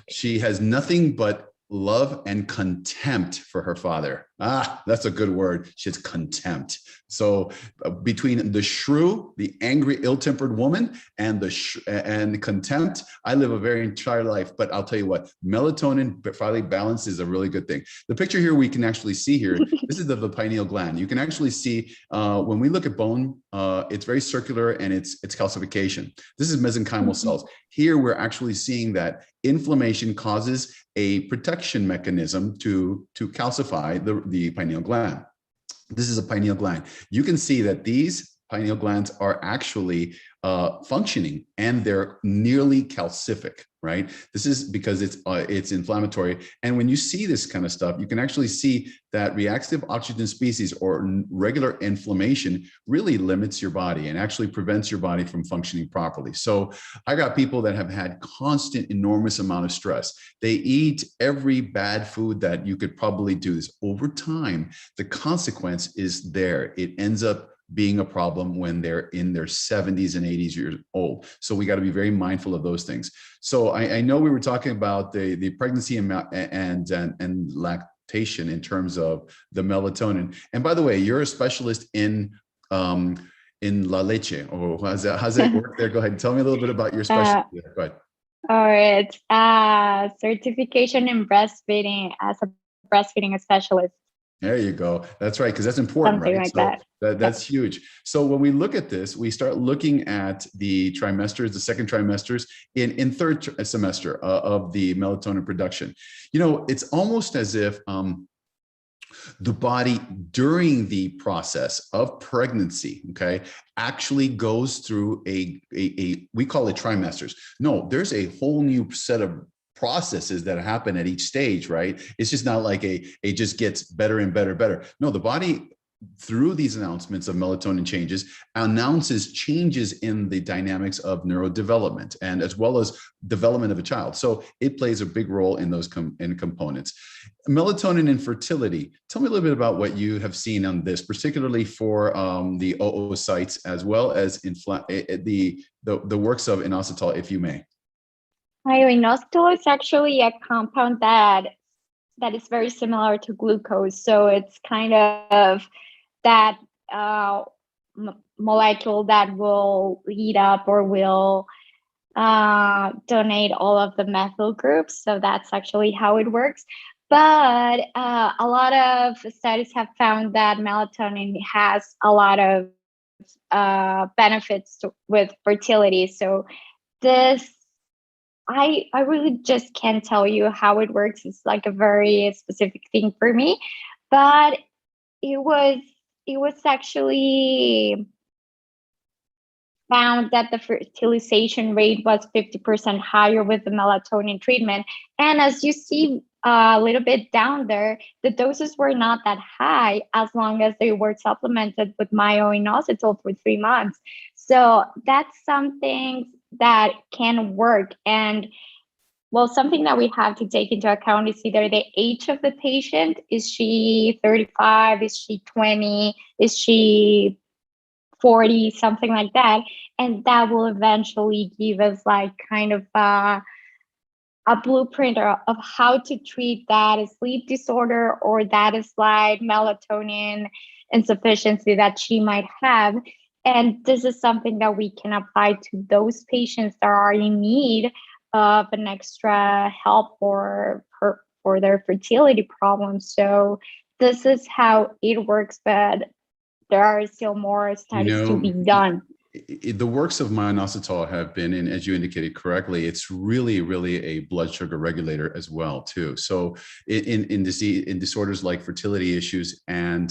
she has nothing but love and contempt for her father. That's a good word. She has contempt. So between the shrew, the angry, ill-tempered woman, and and contempt, I live a very entire life. But I'll tell you what, melatonin finally balance is a really good thing. The picture here we can actually see here. This is the pineal gland. You can actually see when we look at bone, it's very circular and it's calcification. This is mesenchymal cells. Here we're actually seeing that inflammation causes a protection mechanism to calcify the pineal gland. This is a pineal gland. You can see that these pineal glands are actually functioning and they're nearly calcific, right? This is because it's inflammatory. And when you see this kind of stuff, you can actually see that reactive oxygen species or regular inflammation really limits your body and actually prevents your body from functioning properly. So I got people that have had constant, enormous amount of stress. They eat every bad food that you could probably do. This over time, the consequence is there. It ends up being a problem when they're in their 70s and 80s years old. So we got to be very mindful of those things. So I know we were talking about the pregnancy and lactation in terms of the melatonin. And by the way, you're a specialist in la leche. Or how's that work there? Go ahead and tell me a little bit about your specialty. Go ahead. All right. Certification in breastfeeding as a breastfeeding specialist. There you go. That's right, because that's important, something right? Like so that's huge. So when we look at this, we start looking at the trimesters, the second trimesters in third semester of the melatonin production. You know, it's almost as if the body during the process of pregnancy, okay, actually goes through a we call it trimesters. No, there's a whole new set of processes that happen at each stage, right? It's just not like it just gets better and better. No, the body, through these announcements of melatonin changes, announces changes in the dynamics of neurodevelopment and as well as development of a child. So it plays a big role in those components. Melatonin and fertility. Tell me a little bit about what you have seen on this, particularly for the oocytes as well as the works of inositol, if you may. Inositol is actually a compound that is very similar to glucose. So it's kind of that molecule that will lead up or will donate all of the methyl groups. So that's actually how it works. But a lot of studies have found that melatonin has a lot of benefits with fertility. So this, I really just can't tell you how it works. It's like a very specific thing for me, but it was actually found that the fertilization rate was 50% higher with the melatonin treatment. And as you see a little bit down there, the doses were not that high as long as they were supplemented with myo-inositol for 3 months. So that's something that can work. And Well, something that we have to take into account is either the age of the patient. Is she 35? Is she 20? Is she 40? Something like that. And that will eventually give us like kind of a blueprint of how to treat that sleep disorder or that slight melatonin insufficiency that she might have. And this is something that we can apply to those patients that are in need of an extra help for their fertility problems. So this is how it works, but there are still more studies to be done. The works of minoxidil have been, and as you indicated correctly, it's really, really a blood sugar regulator as well, too. So in disorders like fertility issues and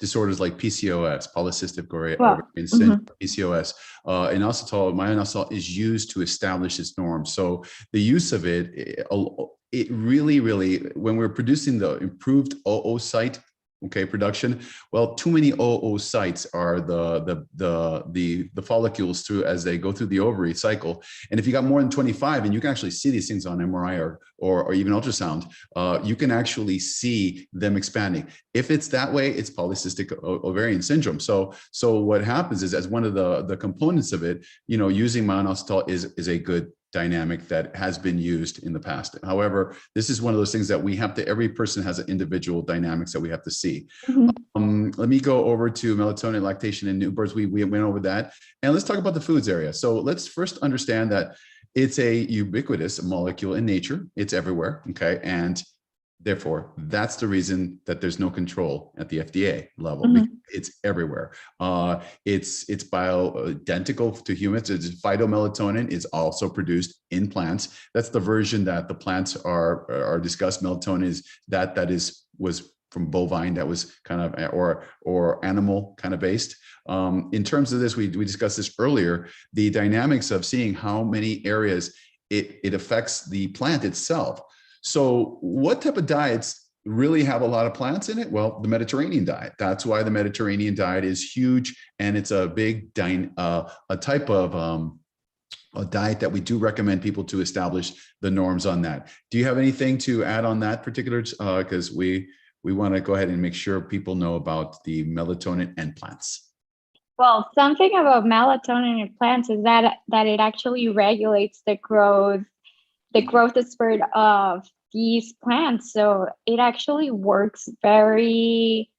disorders like PCOS, polycystic ovarian syndrome, PCOS, minoxidil is used to establish its norm. So the use of it really, really, when we're producing the improved oocyte production, well, too many oocytes are the follicles through as they go through the ovary cycle. And if you got more than 25, and you can actually see these things on MRI or even ultrasound, you can actually see them expanding. If it's that way, it's polycystic ovarian syndrome. So what happens is, as one of the components of it, using minoxidil is a good dynamic that has been used in the past. However, this is one of those things that we have to, every person has an individual dynamics that we have to see. Let me go over to melatonin, lactation in newborns. We went over that. And let's talk about the foods area. So let's first understand that it's a ubiquitous molecule in nature. It's everywhere, okay? And therefore, that's the reason that there's no control at the FDA level. Because it's everywhere. It's bioidentical to humans. It's phytomelatonin is also produced in plants. That's the version that the plants are discussed. Melatonin is was from bovine, that was kind of or animal kind of based. In terms of this, we discussed this earlier. The dynamics of seeing how many areas it affects the plant itself. So what type of diets really have a lot of plants in it? Well, the Mediterranean diet. That's why the Mediterranean diet is huge. And it's a big a type of a diet that we do recommend people to establish the norms on that. Do you have anything to add on that particular? Because we want to go ahead and make sure people know about the melatonin and plants. Well, something about melatonin in plants is that it actually regulates the growth spurt of these plants. So it actually works very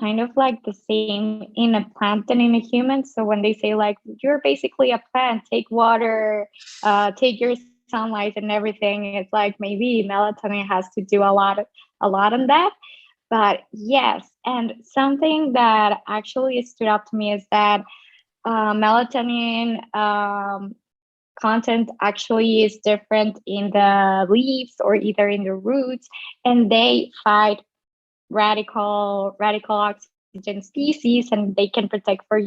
kind of like the same in a plant than in a human. So when they say like, you're basically a plant, take water, take your sunlight and everything, it's like maybe melatonin has to do a lot on that. But yes, and something that actually stood out to me is that melatonin content actually is different in the leaves or either in the roots, and they fight radical oxygen species, and they can protect from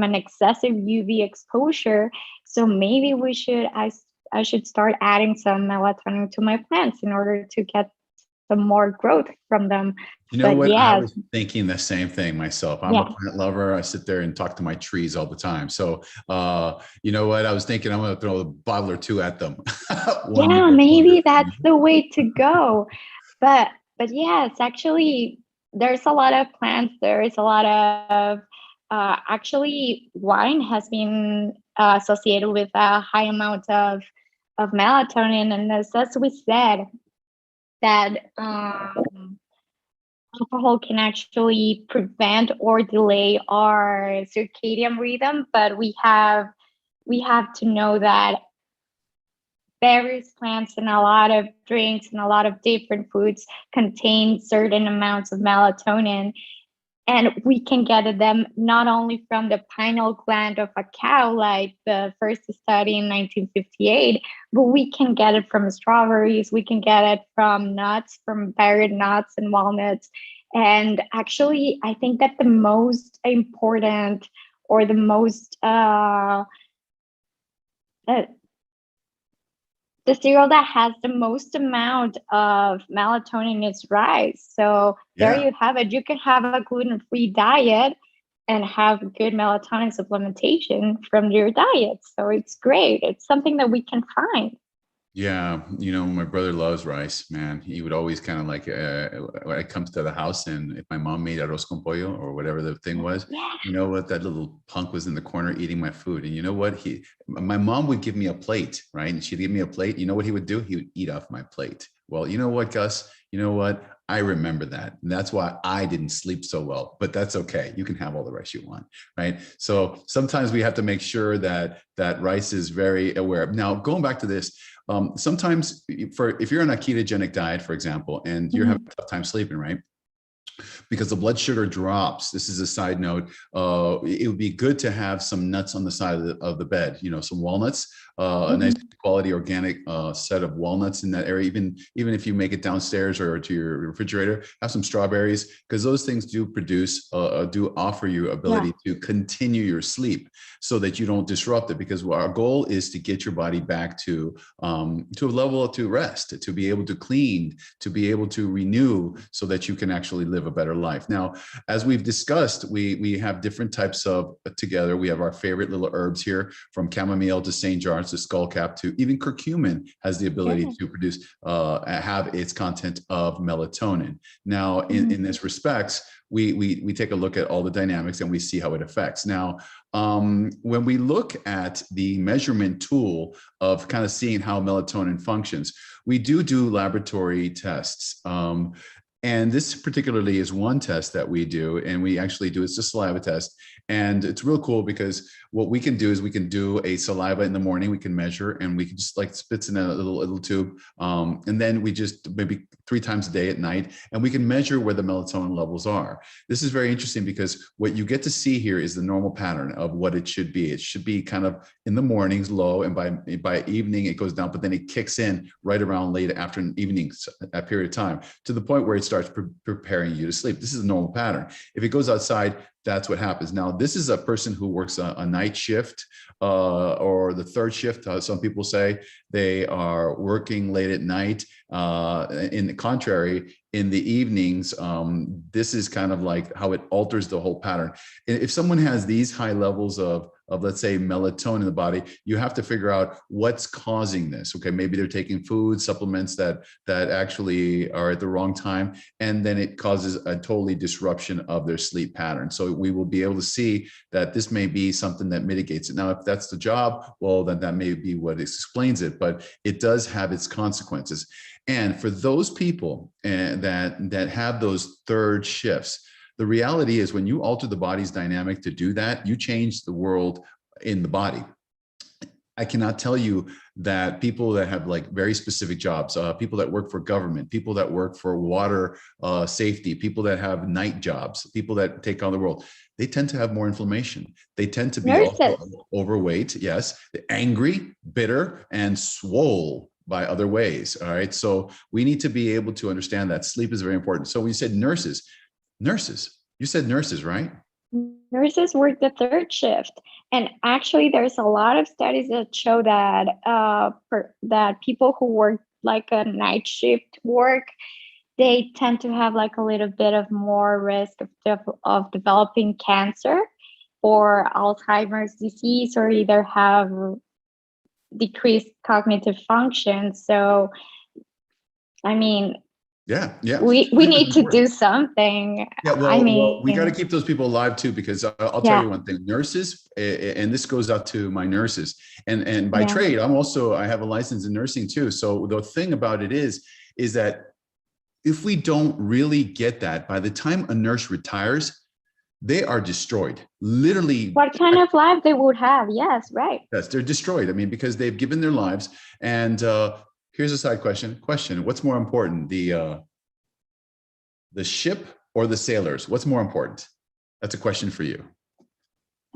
an excessive UV exposure. So maybe I should start adding some melatonin to my plants in order to get some more growth from them. You know what? I was thinking the same thing myself. I'm a plant lover. I sit there and talk to my trees all the time. So, you know what? I was thinking I'm going to throw a bottle or two at them. Maybe that's the way to go. But yes, actually, there's a lot of plants. There is a lot of actually, wine has been associated with a high amount of melatonin, and as we said, that alcohol can actually prevent or delay our circadian rhythm, but we have to know that various plants and a lot of drinks and a lot of different foods contain certain amounts of melatonin. And we can get them not only from the pineal gland of a cow, like the first study in 1958, but we can get it from strawberries. We can get it from nuts, from berry nuts and walnuts. And actually, I think that the most important or the most the cereal that has the most amount of melatonin is rice. So there you have it. You can have a gluten-free diet, and have good melatonin supplementation from your diet. So it's great. It's something that we can find. Yeah, my brother loves rice, man. He would always kind of like when it comes to the house, and if my mom made arroz con pollo or whatever the thing was, Yeah. you know what, that little punk was in the corner eating my food. And you know what, my mom would give me a plate, right? And she'd give me a plate. You know what he would do? He would eat off my plate. Well, you know what, Gus? You know what? I remember that. And that's why I didn't sleep so well, but that's okay. You can have all the rice you want, right? So sometimes we have to make sure that rice is very aware. Now, going back to this, sometimes if you're on a ketogenic diet, for example, and you're having a tough time sleeping, right? Because the blood sugar drops. This is a side note. It would be good to have some nuts on the side of the bed, some walnuts, a nice quality organic set of walnuts in that area. Even if you make it downstairs or to your refrigerator, have some strawberries, because those things do offer you ability to continue your sleep so that you don't disrupt it. Because our goal is to get your body back to a level to rest, to be able to clean, to be able to renew, so that you can actually live a better life. Now, as we've discussed, we have different types of together. We have our favorite little herbs here, from chamomile to St. John's to skullcap to even curcumin has the ability to produce, have its content of melatonin. Now, in this respects, we take a look at all the dynamics and we see how it affects. Now, when we look at the measurement tool of kind of seeing how melatonin functions, we do laboratory tests. And this particularly is one test that we do, and we actually do, it's a saliva test. And it's real cool because what we can do is we can do a saliva in the morning, we can measure, and we can just like spits in a little tube. And then we just maybe 3 times a day at night, and we can measure where the melatonin levels are. This is very interesting because what you get to see here is the normal pattern of what it should be. It should be kind of in the mornings low, and by evening it goes down, but then it kicks in right around late after an evening, a period of time, to the point where it starts preparing you to sleep. This is a normal pattern. If it goes outside, that's what happens. Now, this is a person who works a night shift or the third shift. Some people say they are working late at night. In the contrary, in the evenings, this is kind of like how it alters the whole pattern. If someone has these high levels of let's say melatonin in the body, you have to figure out what's causing this. Okay, maybe they're taking food supplements that actually are at the wrong time, and then it causes a totally disruption of their sleep pattern. So we will be able to see that this may be something that mitigates it. Now, if that's the job, well, then that may be what explains it, but it does have its consequences. And for those people that have those third shifts, the reality is when you alter the body's dynamic to do that, you change the world in the body. I cannot tell you that people that have like very specific jobs, people that work for government, people that work for water safety, people that have night jobs, people that take on the world, they tend to have more inflammation. They tend to be overweight, yes, angry, bitter, and swole by other ways. All right. So we need to be able to understand that sleep is very important. So when you said nurses, you said nurses, right? Nurses work the third shift. And actually, there's a lot of studies that show that that people who work like a night shift work, they tend to have like a little bit of more risk of developing cancer or Alzheimer's disease, or either have decreased cognitive function. So, I mean, we need to do something. Yeah, well, we got to keep those people alive too, because I'll tell you one thing, nurses, and this goes out to my nurses, and by trade, I have a license in nursing too. So the thing about it is that if we don't really get that, by the time a nurse retires, they are destroyed. Literally. What kind of life they would have? Yes, right. Yes, they're destroyed. I mean, because they've given their lives. And here's a side question. What's more important, the ship or the sailors? What's more important? That's a question for you.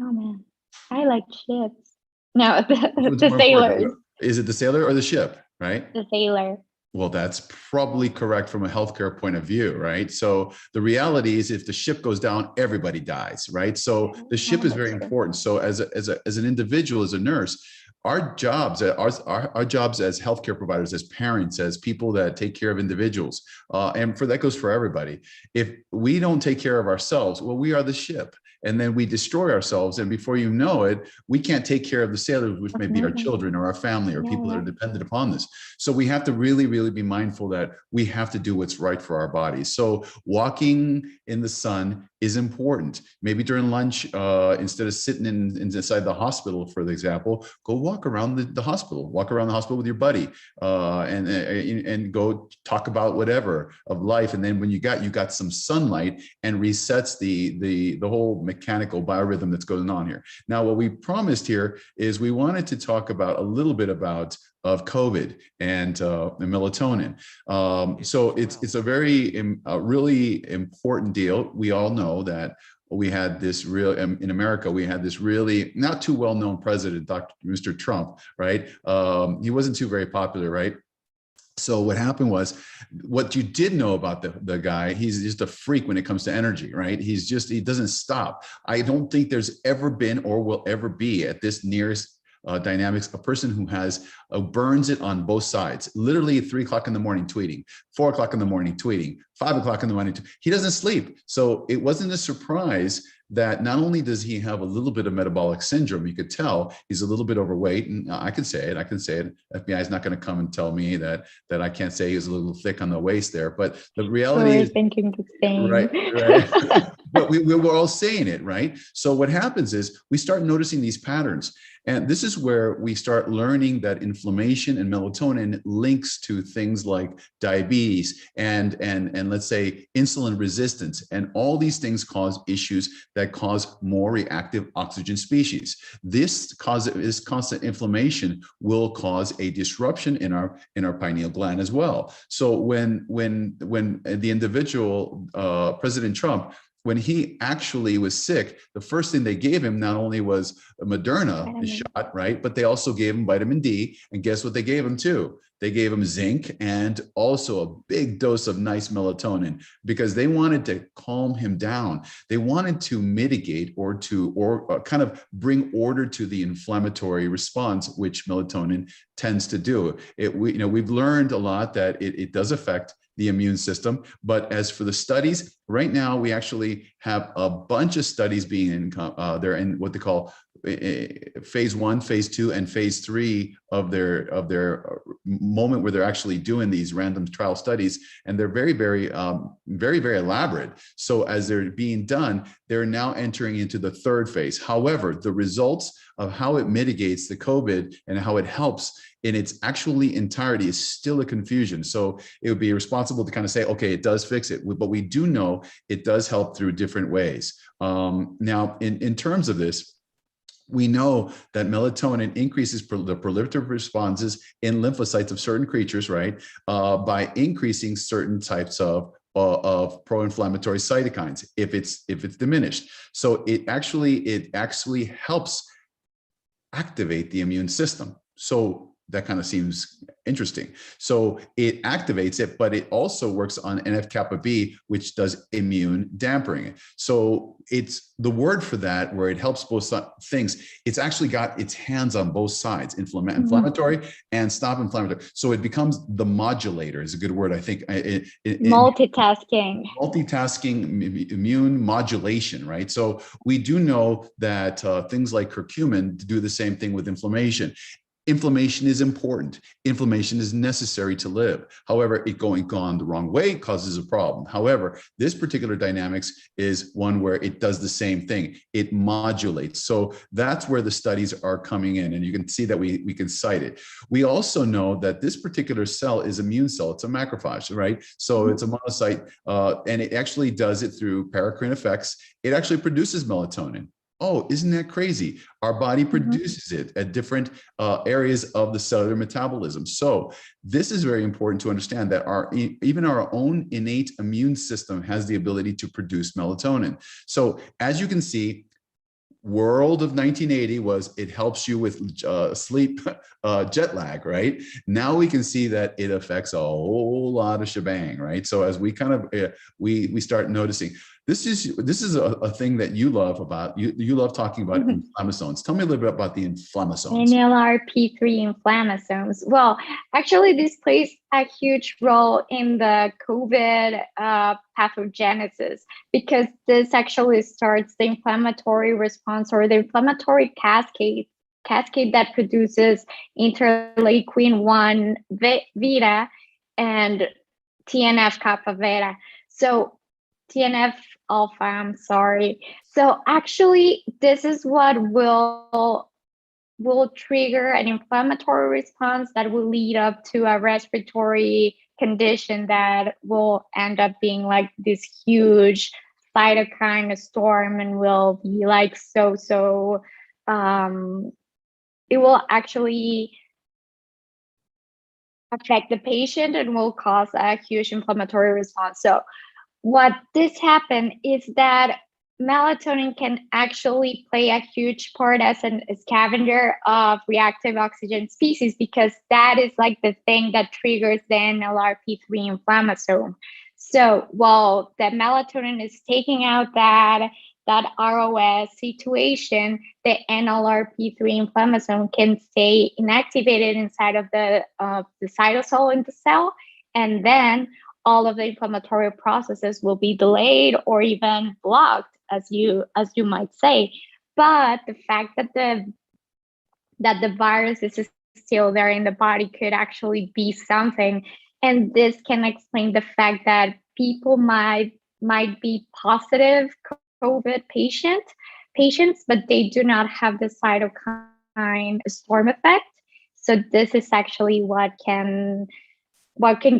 Oh man, I like ships. No, the sailors. Is it the sailor or the ship, right? The sailor. Well, that's probably correct from a healthcare point of view, right? So the reality is, if the ship goes down, everybody dies, right? So the ship is very important. So as an individual, as a nurse, our jobs as healthcare providers, as parents, as people that take care of individuals, and that goes for everybody. If we don't take care of ourselves, well, we are the ship. and then we destroy ourselves. And before you know it, we can't take care of the cellular, which may be our children or our family or people that are dependent upon this. So we have to really, really be mindful that we have to do what's right for our bodies. So walking in the sun is important. Maybe during lunch, instead of sitting inside the hospital, for example, go walk around the hospital. Walk around the hospital with your buddy, and go talk about whatever of life. And then when you got some sunlight, and resets the whole mechanical biorhythm that's going on here. Now, what we promised here is we wanted to talk about a little bit about of COVID and melatonin. So it's a very really important deal. We all know that we had this real, in America, we had this really not too well-known president, Mr. Trump, right? He wasn't too very popular, right? So what happened was, what you did know about the guy, he's just a freak when it comes to energy, right? He doesn't stop. I don't think there's ever been or will ever be at this nearest dynamics, a person who has burns it on both sides, literally 3 o'clock in the morning tweeting, 4 o'clock in the morning tweeting, 5 o'clock in the morning. He doesn't sleep. So it wasn't a surprise that not only does he have a little bit of metabolic syndrome, you could tell he's a little bit overweight, and I can say it. FBI is not going to come and tell me that I can't say he's a little thick on the waist there. But the reality is, thinking the same. Right. But we were all saying it, right? So what happens is we start noticing these patterns. And this is where we start learning that inflammation and melatonin links to things like diabetes and let's say insulin resistance. And all these things cause issues that cause more reactive oxygen species. This constant inflammation will cause a disruption in our pineal gland as well. So when the individual, President Trump, when he actually was sick, the first thing they gave him not only was a Moderna shot, right? But they also gave him vitamin D. And guess what they gave him too? They gave him zinc and also a big dose of nice melatonin, because they wanted to calm him down. They wanted to mitigate or kind of bring order to the inflammatory response, which melatonin tends to do. We've learned a lot that it does affect the immune system. But as for the studies, right now, we actually have a bunch of studies being they're in what they call phase 1, phase 2, and phase 3 of their moment where they're actually doing these random trial studies. And they're very, very, very, very elaborate. So as they're being done, they're now entering into the 3rd phase. However, the results of how it mitigates the COVID and how it helps in its actually entirety is still a confusion. So it would be irresponsible to kind of say, okay, it does fix it, but we do know it does help through different ways. Now, in terms of this, we know that melatonin increases the proliferative responses in lymphocytes of certain creatures, right? By increasing certain types of pro-inflammatory cytokines if it's diminished. So it actually helps activate the immune system. So that kind of seems interesting. So it activates it, but it also works on NF-kappa B, which does immune dampening. So it's the word for that, where it helps both things. It's actually got its hands on both sides, inflammatory and stop inflammatory. So it becomes the modulator is a good word, I think. Multitasking. Multitasking, immune modulation, right? So we do know that things like curcumin do the same thing with inflammation. Inflammation is important. Inflammation is necessary to live. However, it gone the wrong way causes a problem. However, this particular dynamics is one where it does the same thing. It modulates. So that's where the studies are coming in, and you can see that we can cite it. We also know that this particular cell is immune cell. It's a macrophage, right? So it's a monocyte, and it actually does it through paracrine effects. It actually produces melatonin. Oh, isn't that crazy? Our body produces it at different areas of the cellular metabolism. So this is very important to understand that even our own innate immune system has the ability to produce melatonin. So as you can see, world of 1980 was it helps you with sleep jet lag, right? Now we can see that it affects a whole lot of shebang, right? So as we kind of we start noticing, This is a thing that you love about. You love talking about inflammasomes. Tell me a little bit about the inflammasomes. NLRP3 inflammasomes. Well, actually, this plays a huge role in the COVID pathogenesis, because this actually starts the inflammatory response, or the inflammatory cascade that produces interleukin-1 beta and TNF kappa beta. So TNF alpha, I'm sorry. So actually, this is what will trigger an inflammatory response that will lead up to a respiratory condition that will end up being like this huge cytokine storm, and will be like it will actually affect the patient and will cause a huge inflammatory response. So what this happens is that melatonin can actually play a huge part as a scavenger of reactive oxygen species, because that is like the thing that triggers the NLRP3 inflammasome. So while the melatonin is taking out that ROS situation, the NLRP3 inflammasome can stay inactivated inside of the cytosol in the cell, and then all of the inflammatory processes will be delayed or even blocked, as you might say. But the fact that the virus is still there in the body could actually be something, and this can explain the fact that people might be positive COVID patients, but they do not have the cytokine storm effect. So this is actually what can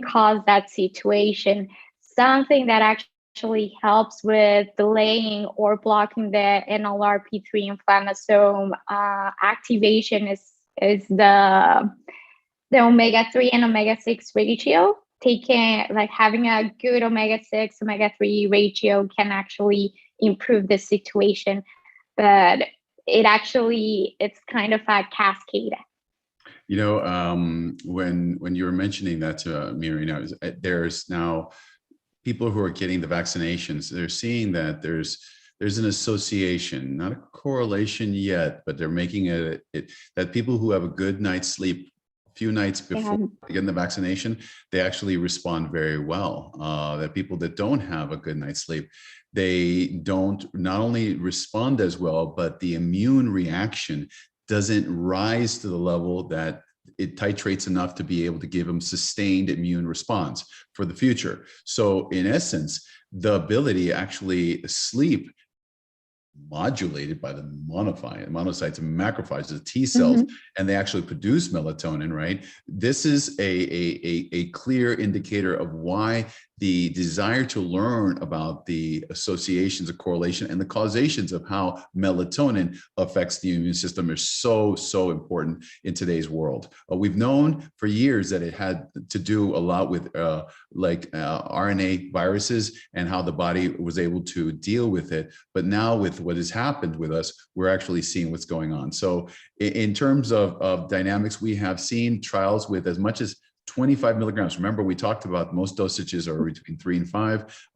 cause that situation. Something that actually helps with delaying or blocking the NLRP3 inflammasome activation is the omega-3 and omega-6 ratio. Having a good omega-6, omega-3 ratio can actually improve the situation, but it's kind of a cascade. You know, when you were mentioning that to me, there's now people who are getting the vaccinations. They're seeing that there's an association, not a correlation yet, but they're making it that people who have a good night's sleep a few nights before getting the vaccination, they actually respond very well. That people that don't have a good night's sleep, they don't not only respond as well, but the immune reaction doesn't rise to the level that it titrates enough to be able to give them sustained immune response for the future. So in essence, the ability to actually sleep modulated by the monocytes and macrophages, the T cells, and they actually produce melatonin, right? This is a clear indicator of why the desire to learn about the associations of correlation and the causations of how melatonin affects the immune system is so important in today's world. We've known for years that it had to do a lot with RNA viruses and how the body was able to deal with it. But now with what has happened with us, we're actually seeing what's going on. So in terms of dynamics, we have seen trials with as much as 25 milligrams. Remember, we talked about most dosages are between 3 and 5,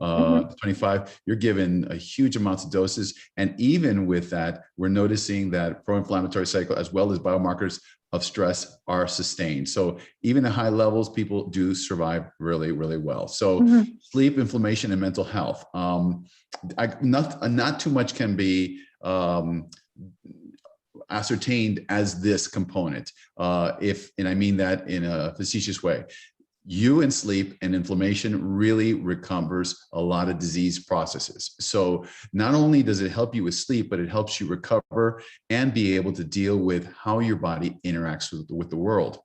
25. You're given a huge amounts of doses. And even with that, we're noticing that pro-inflammatory cycle as well as biomarkers of stress are sustained. So even at high levels, people do survive really, really well. So sleep, inflammation, and mental health. Not too much can be ascertained as this component, and I mean that in a facetious way. You and sleep and inflammation really recovers a lot of disease processes. So not only does it help you with sleep, but it helps you recover and be able to deal with how your body interacts with the world.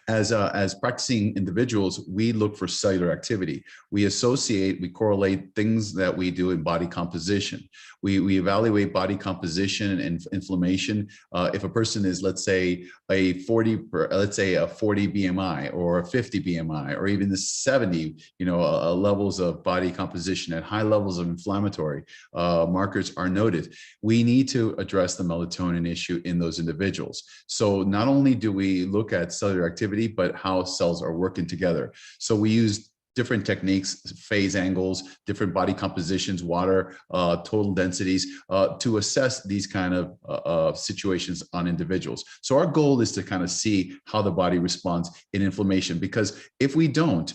As practicing individuals, we look for cellular activity. We correlate things that we do in body composition. We evaluate body composition and inflammation. If a person is, let's say, a 40 BMI or a 50 BMI, or even the 70, levels of body composition at high levels of inflammatory markers are noted, we need to address the melatonin issue in those individuals. So not only do we look at cellular activity, but how cells are working together. So we use different techniques, phase angles, different body compositions, water, total densities, to assess these kind of situations on individuals. So our goal is to kind of see how the body responds in inflammation, because if we don't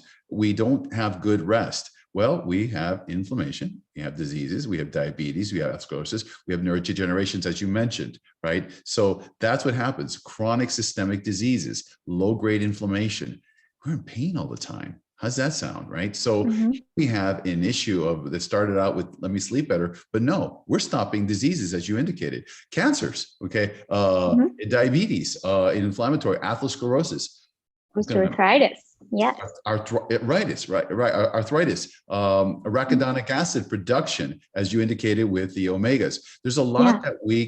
have good rest. Well, we have inflammation, we have diseases, we have diabetes, we have sclerosis, we have neurodegenerations, as you mentioned, right? So that's what happens. Chronic systemic diseases, low-grade inflammation. We're in pain all the time. How's that sound, right? So we have an issue of that started out with, let me sleep better, but no, we're stopping diseases, as you indicated. Cancers, okay? Diabetes, inflammatory, atherosclerosis. Osteoarthritis. Yes. Arthritis, right. Arthritis, arachidonic acid production, as you indicated with the omegas. There's a lot that we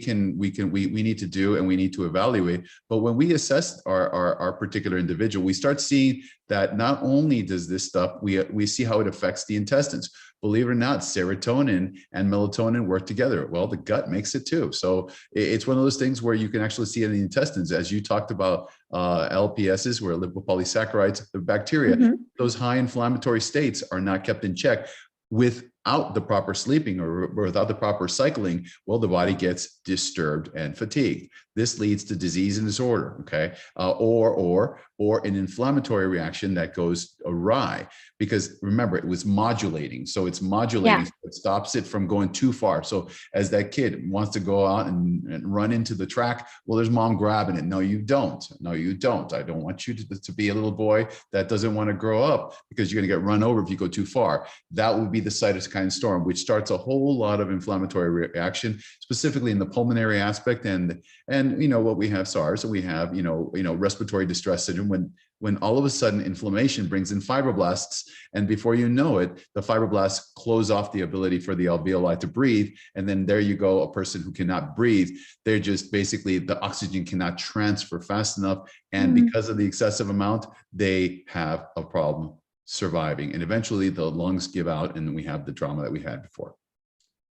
need to do and we need to evaluate. But when we assess our particular individual, we start seeing that not only does this stuff, we see how it affects the intestines. Believe it or not, serotonin and melatonin work together. Well, the gut makes it too. So it's one of those things where you can actually see it in the intestines, as you talked about LPSs, where lipopolysaccharides, the bacteria, those high inflammatory states are not kept in check without the proper sleeping or without the proper cycling. Well, the body gets disturbed and fatigued. This leads to disease and disorder, okay? Or an inflammatory reaction that goes awry, because remember, it was modulating. So it's modulating, so it stops it from going too far. So as that kid wants to go out and run into the track, well, there's mom grabbing it. No, you don't. No, you don't. I don't want you to be a little boy that doesn't want to grow up, because you're going to get run over if you go too far. That would be the cytokine storm, which starts a whole lot of inflammatory reaction, specifically in the pulmonary aspect. And you know what, we have SARS, and we have respiratory distress syndrome, when all of a sudden inflammation brings in fibroblasts, and before you know it, the fibroblasts close off the ability for the alveoli to breathe, and then there you go, a person who cannot breathe. They're just basically, the oxygen cannot transfer fast enough, and because of the excessive amount, they have a problem surviving, and eventually the lungs give out, and we have the drama that we had before.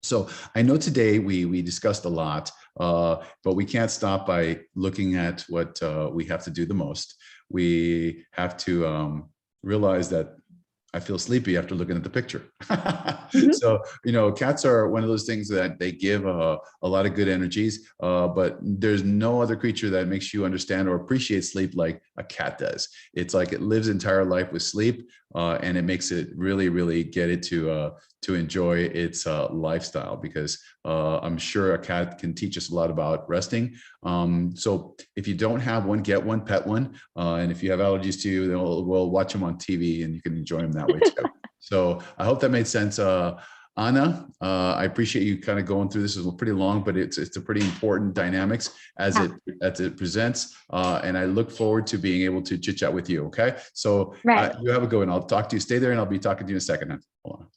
So I know today we discussed a lot, but we can't stop by looking at what we have to do the most. We have to realize that I feel sleepy after looking at the picture. So, cats are one of those things that they give a lot of good energies, but there's no other creature that makes you understand or appreciate sleep like a cat does. It's like it lives entire life with sleep, and it makes it really, really get it to enjoy its lifestyle, because I'm sure a cat can teach us a lot about resting. So if you don't have one, get one, pet one. And if you have allergies to you, we'll watch them on TV and you can enjoy them that way too. So I hope that made sense. Anna, I appreciate you kind of going through this. It's pretty long, but it's a pretty important dynamics as it presents. And I look forward to being able to chit chat with you. Okay. So you have a good one. I'll talk to you. Stay there, and I'll be talking to you in a second. Hold on.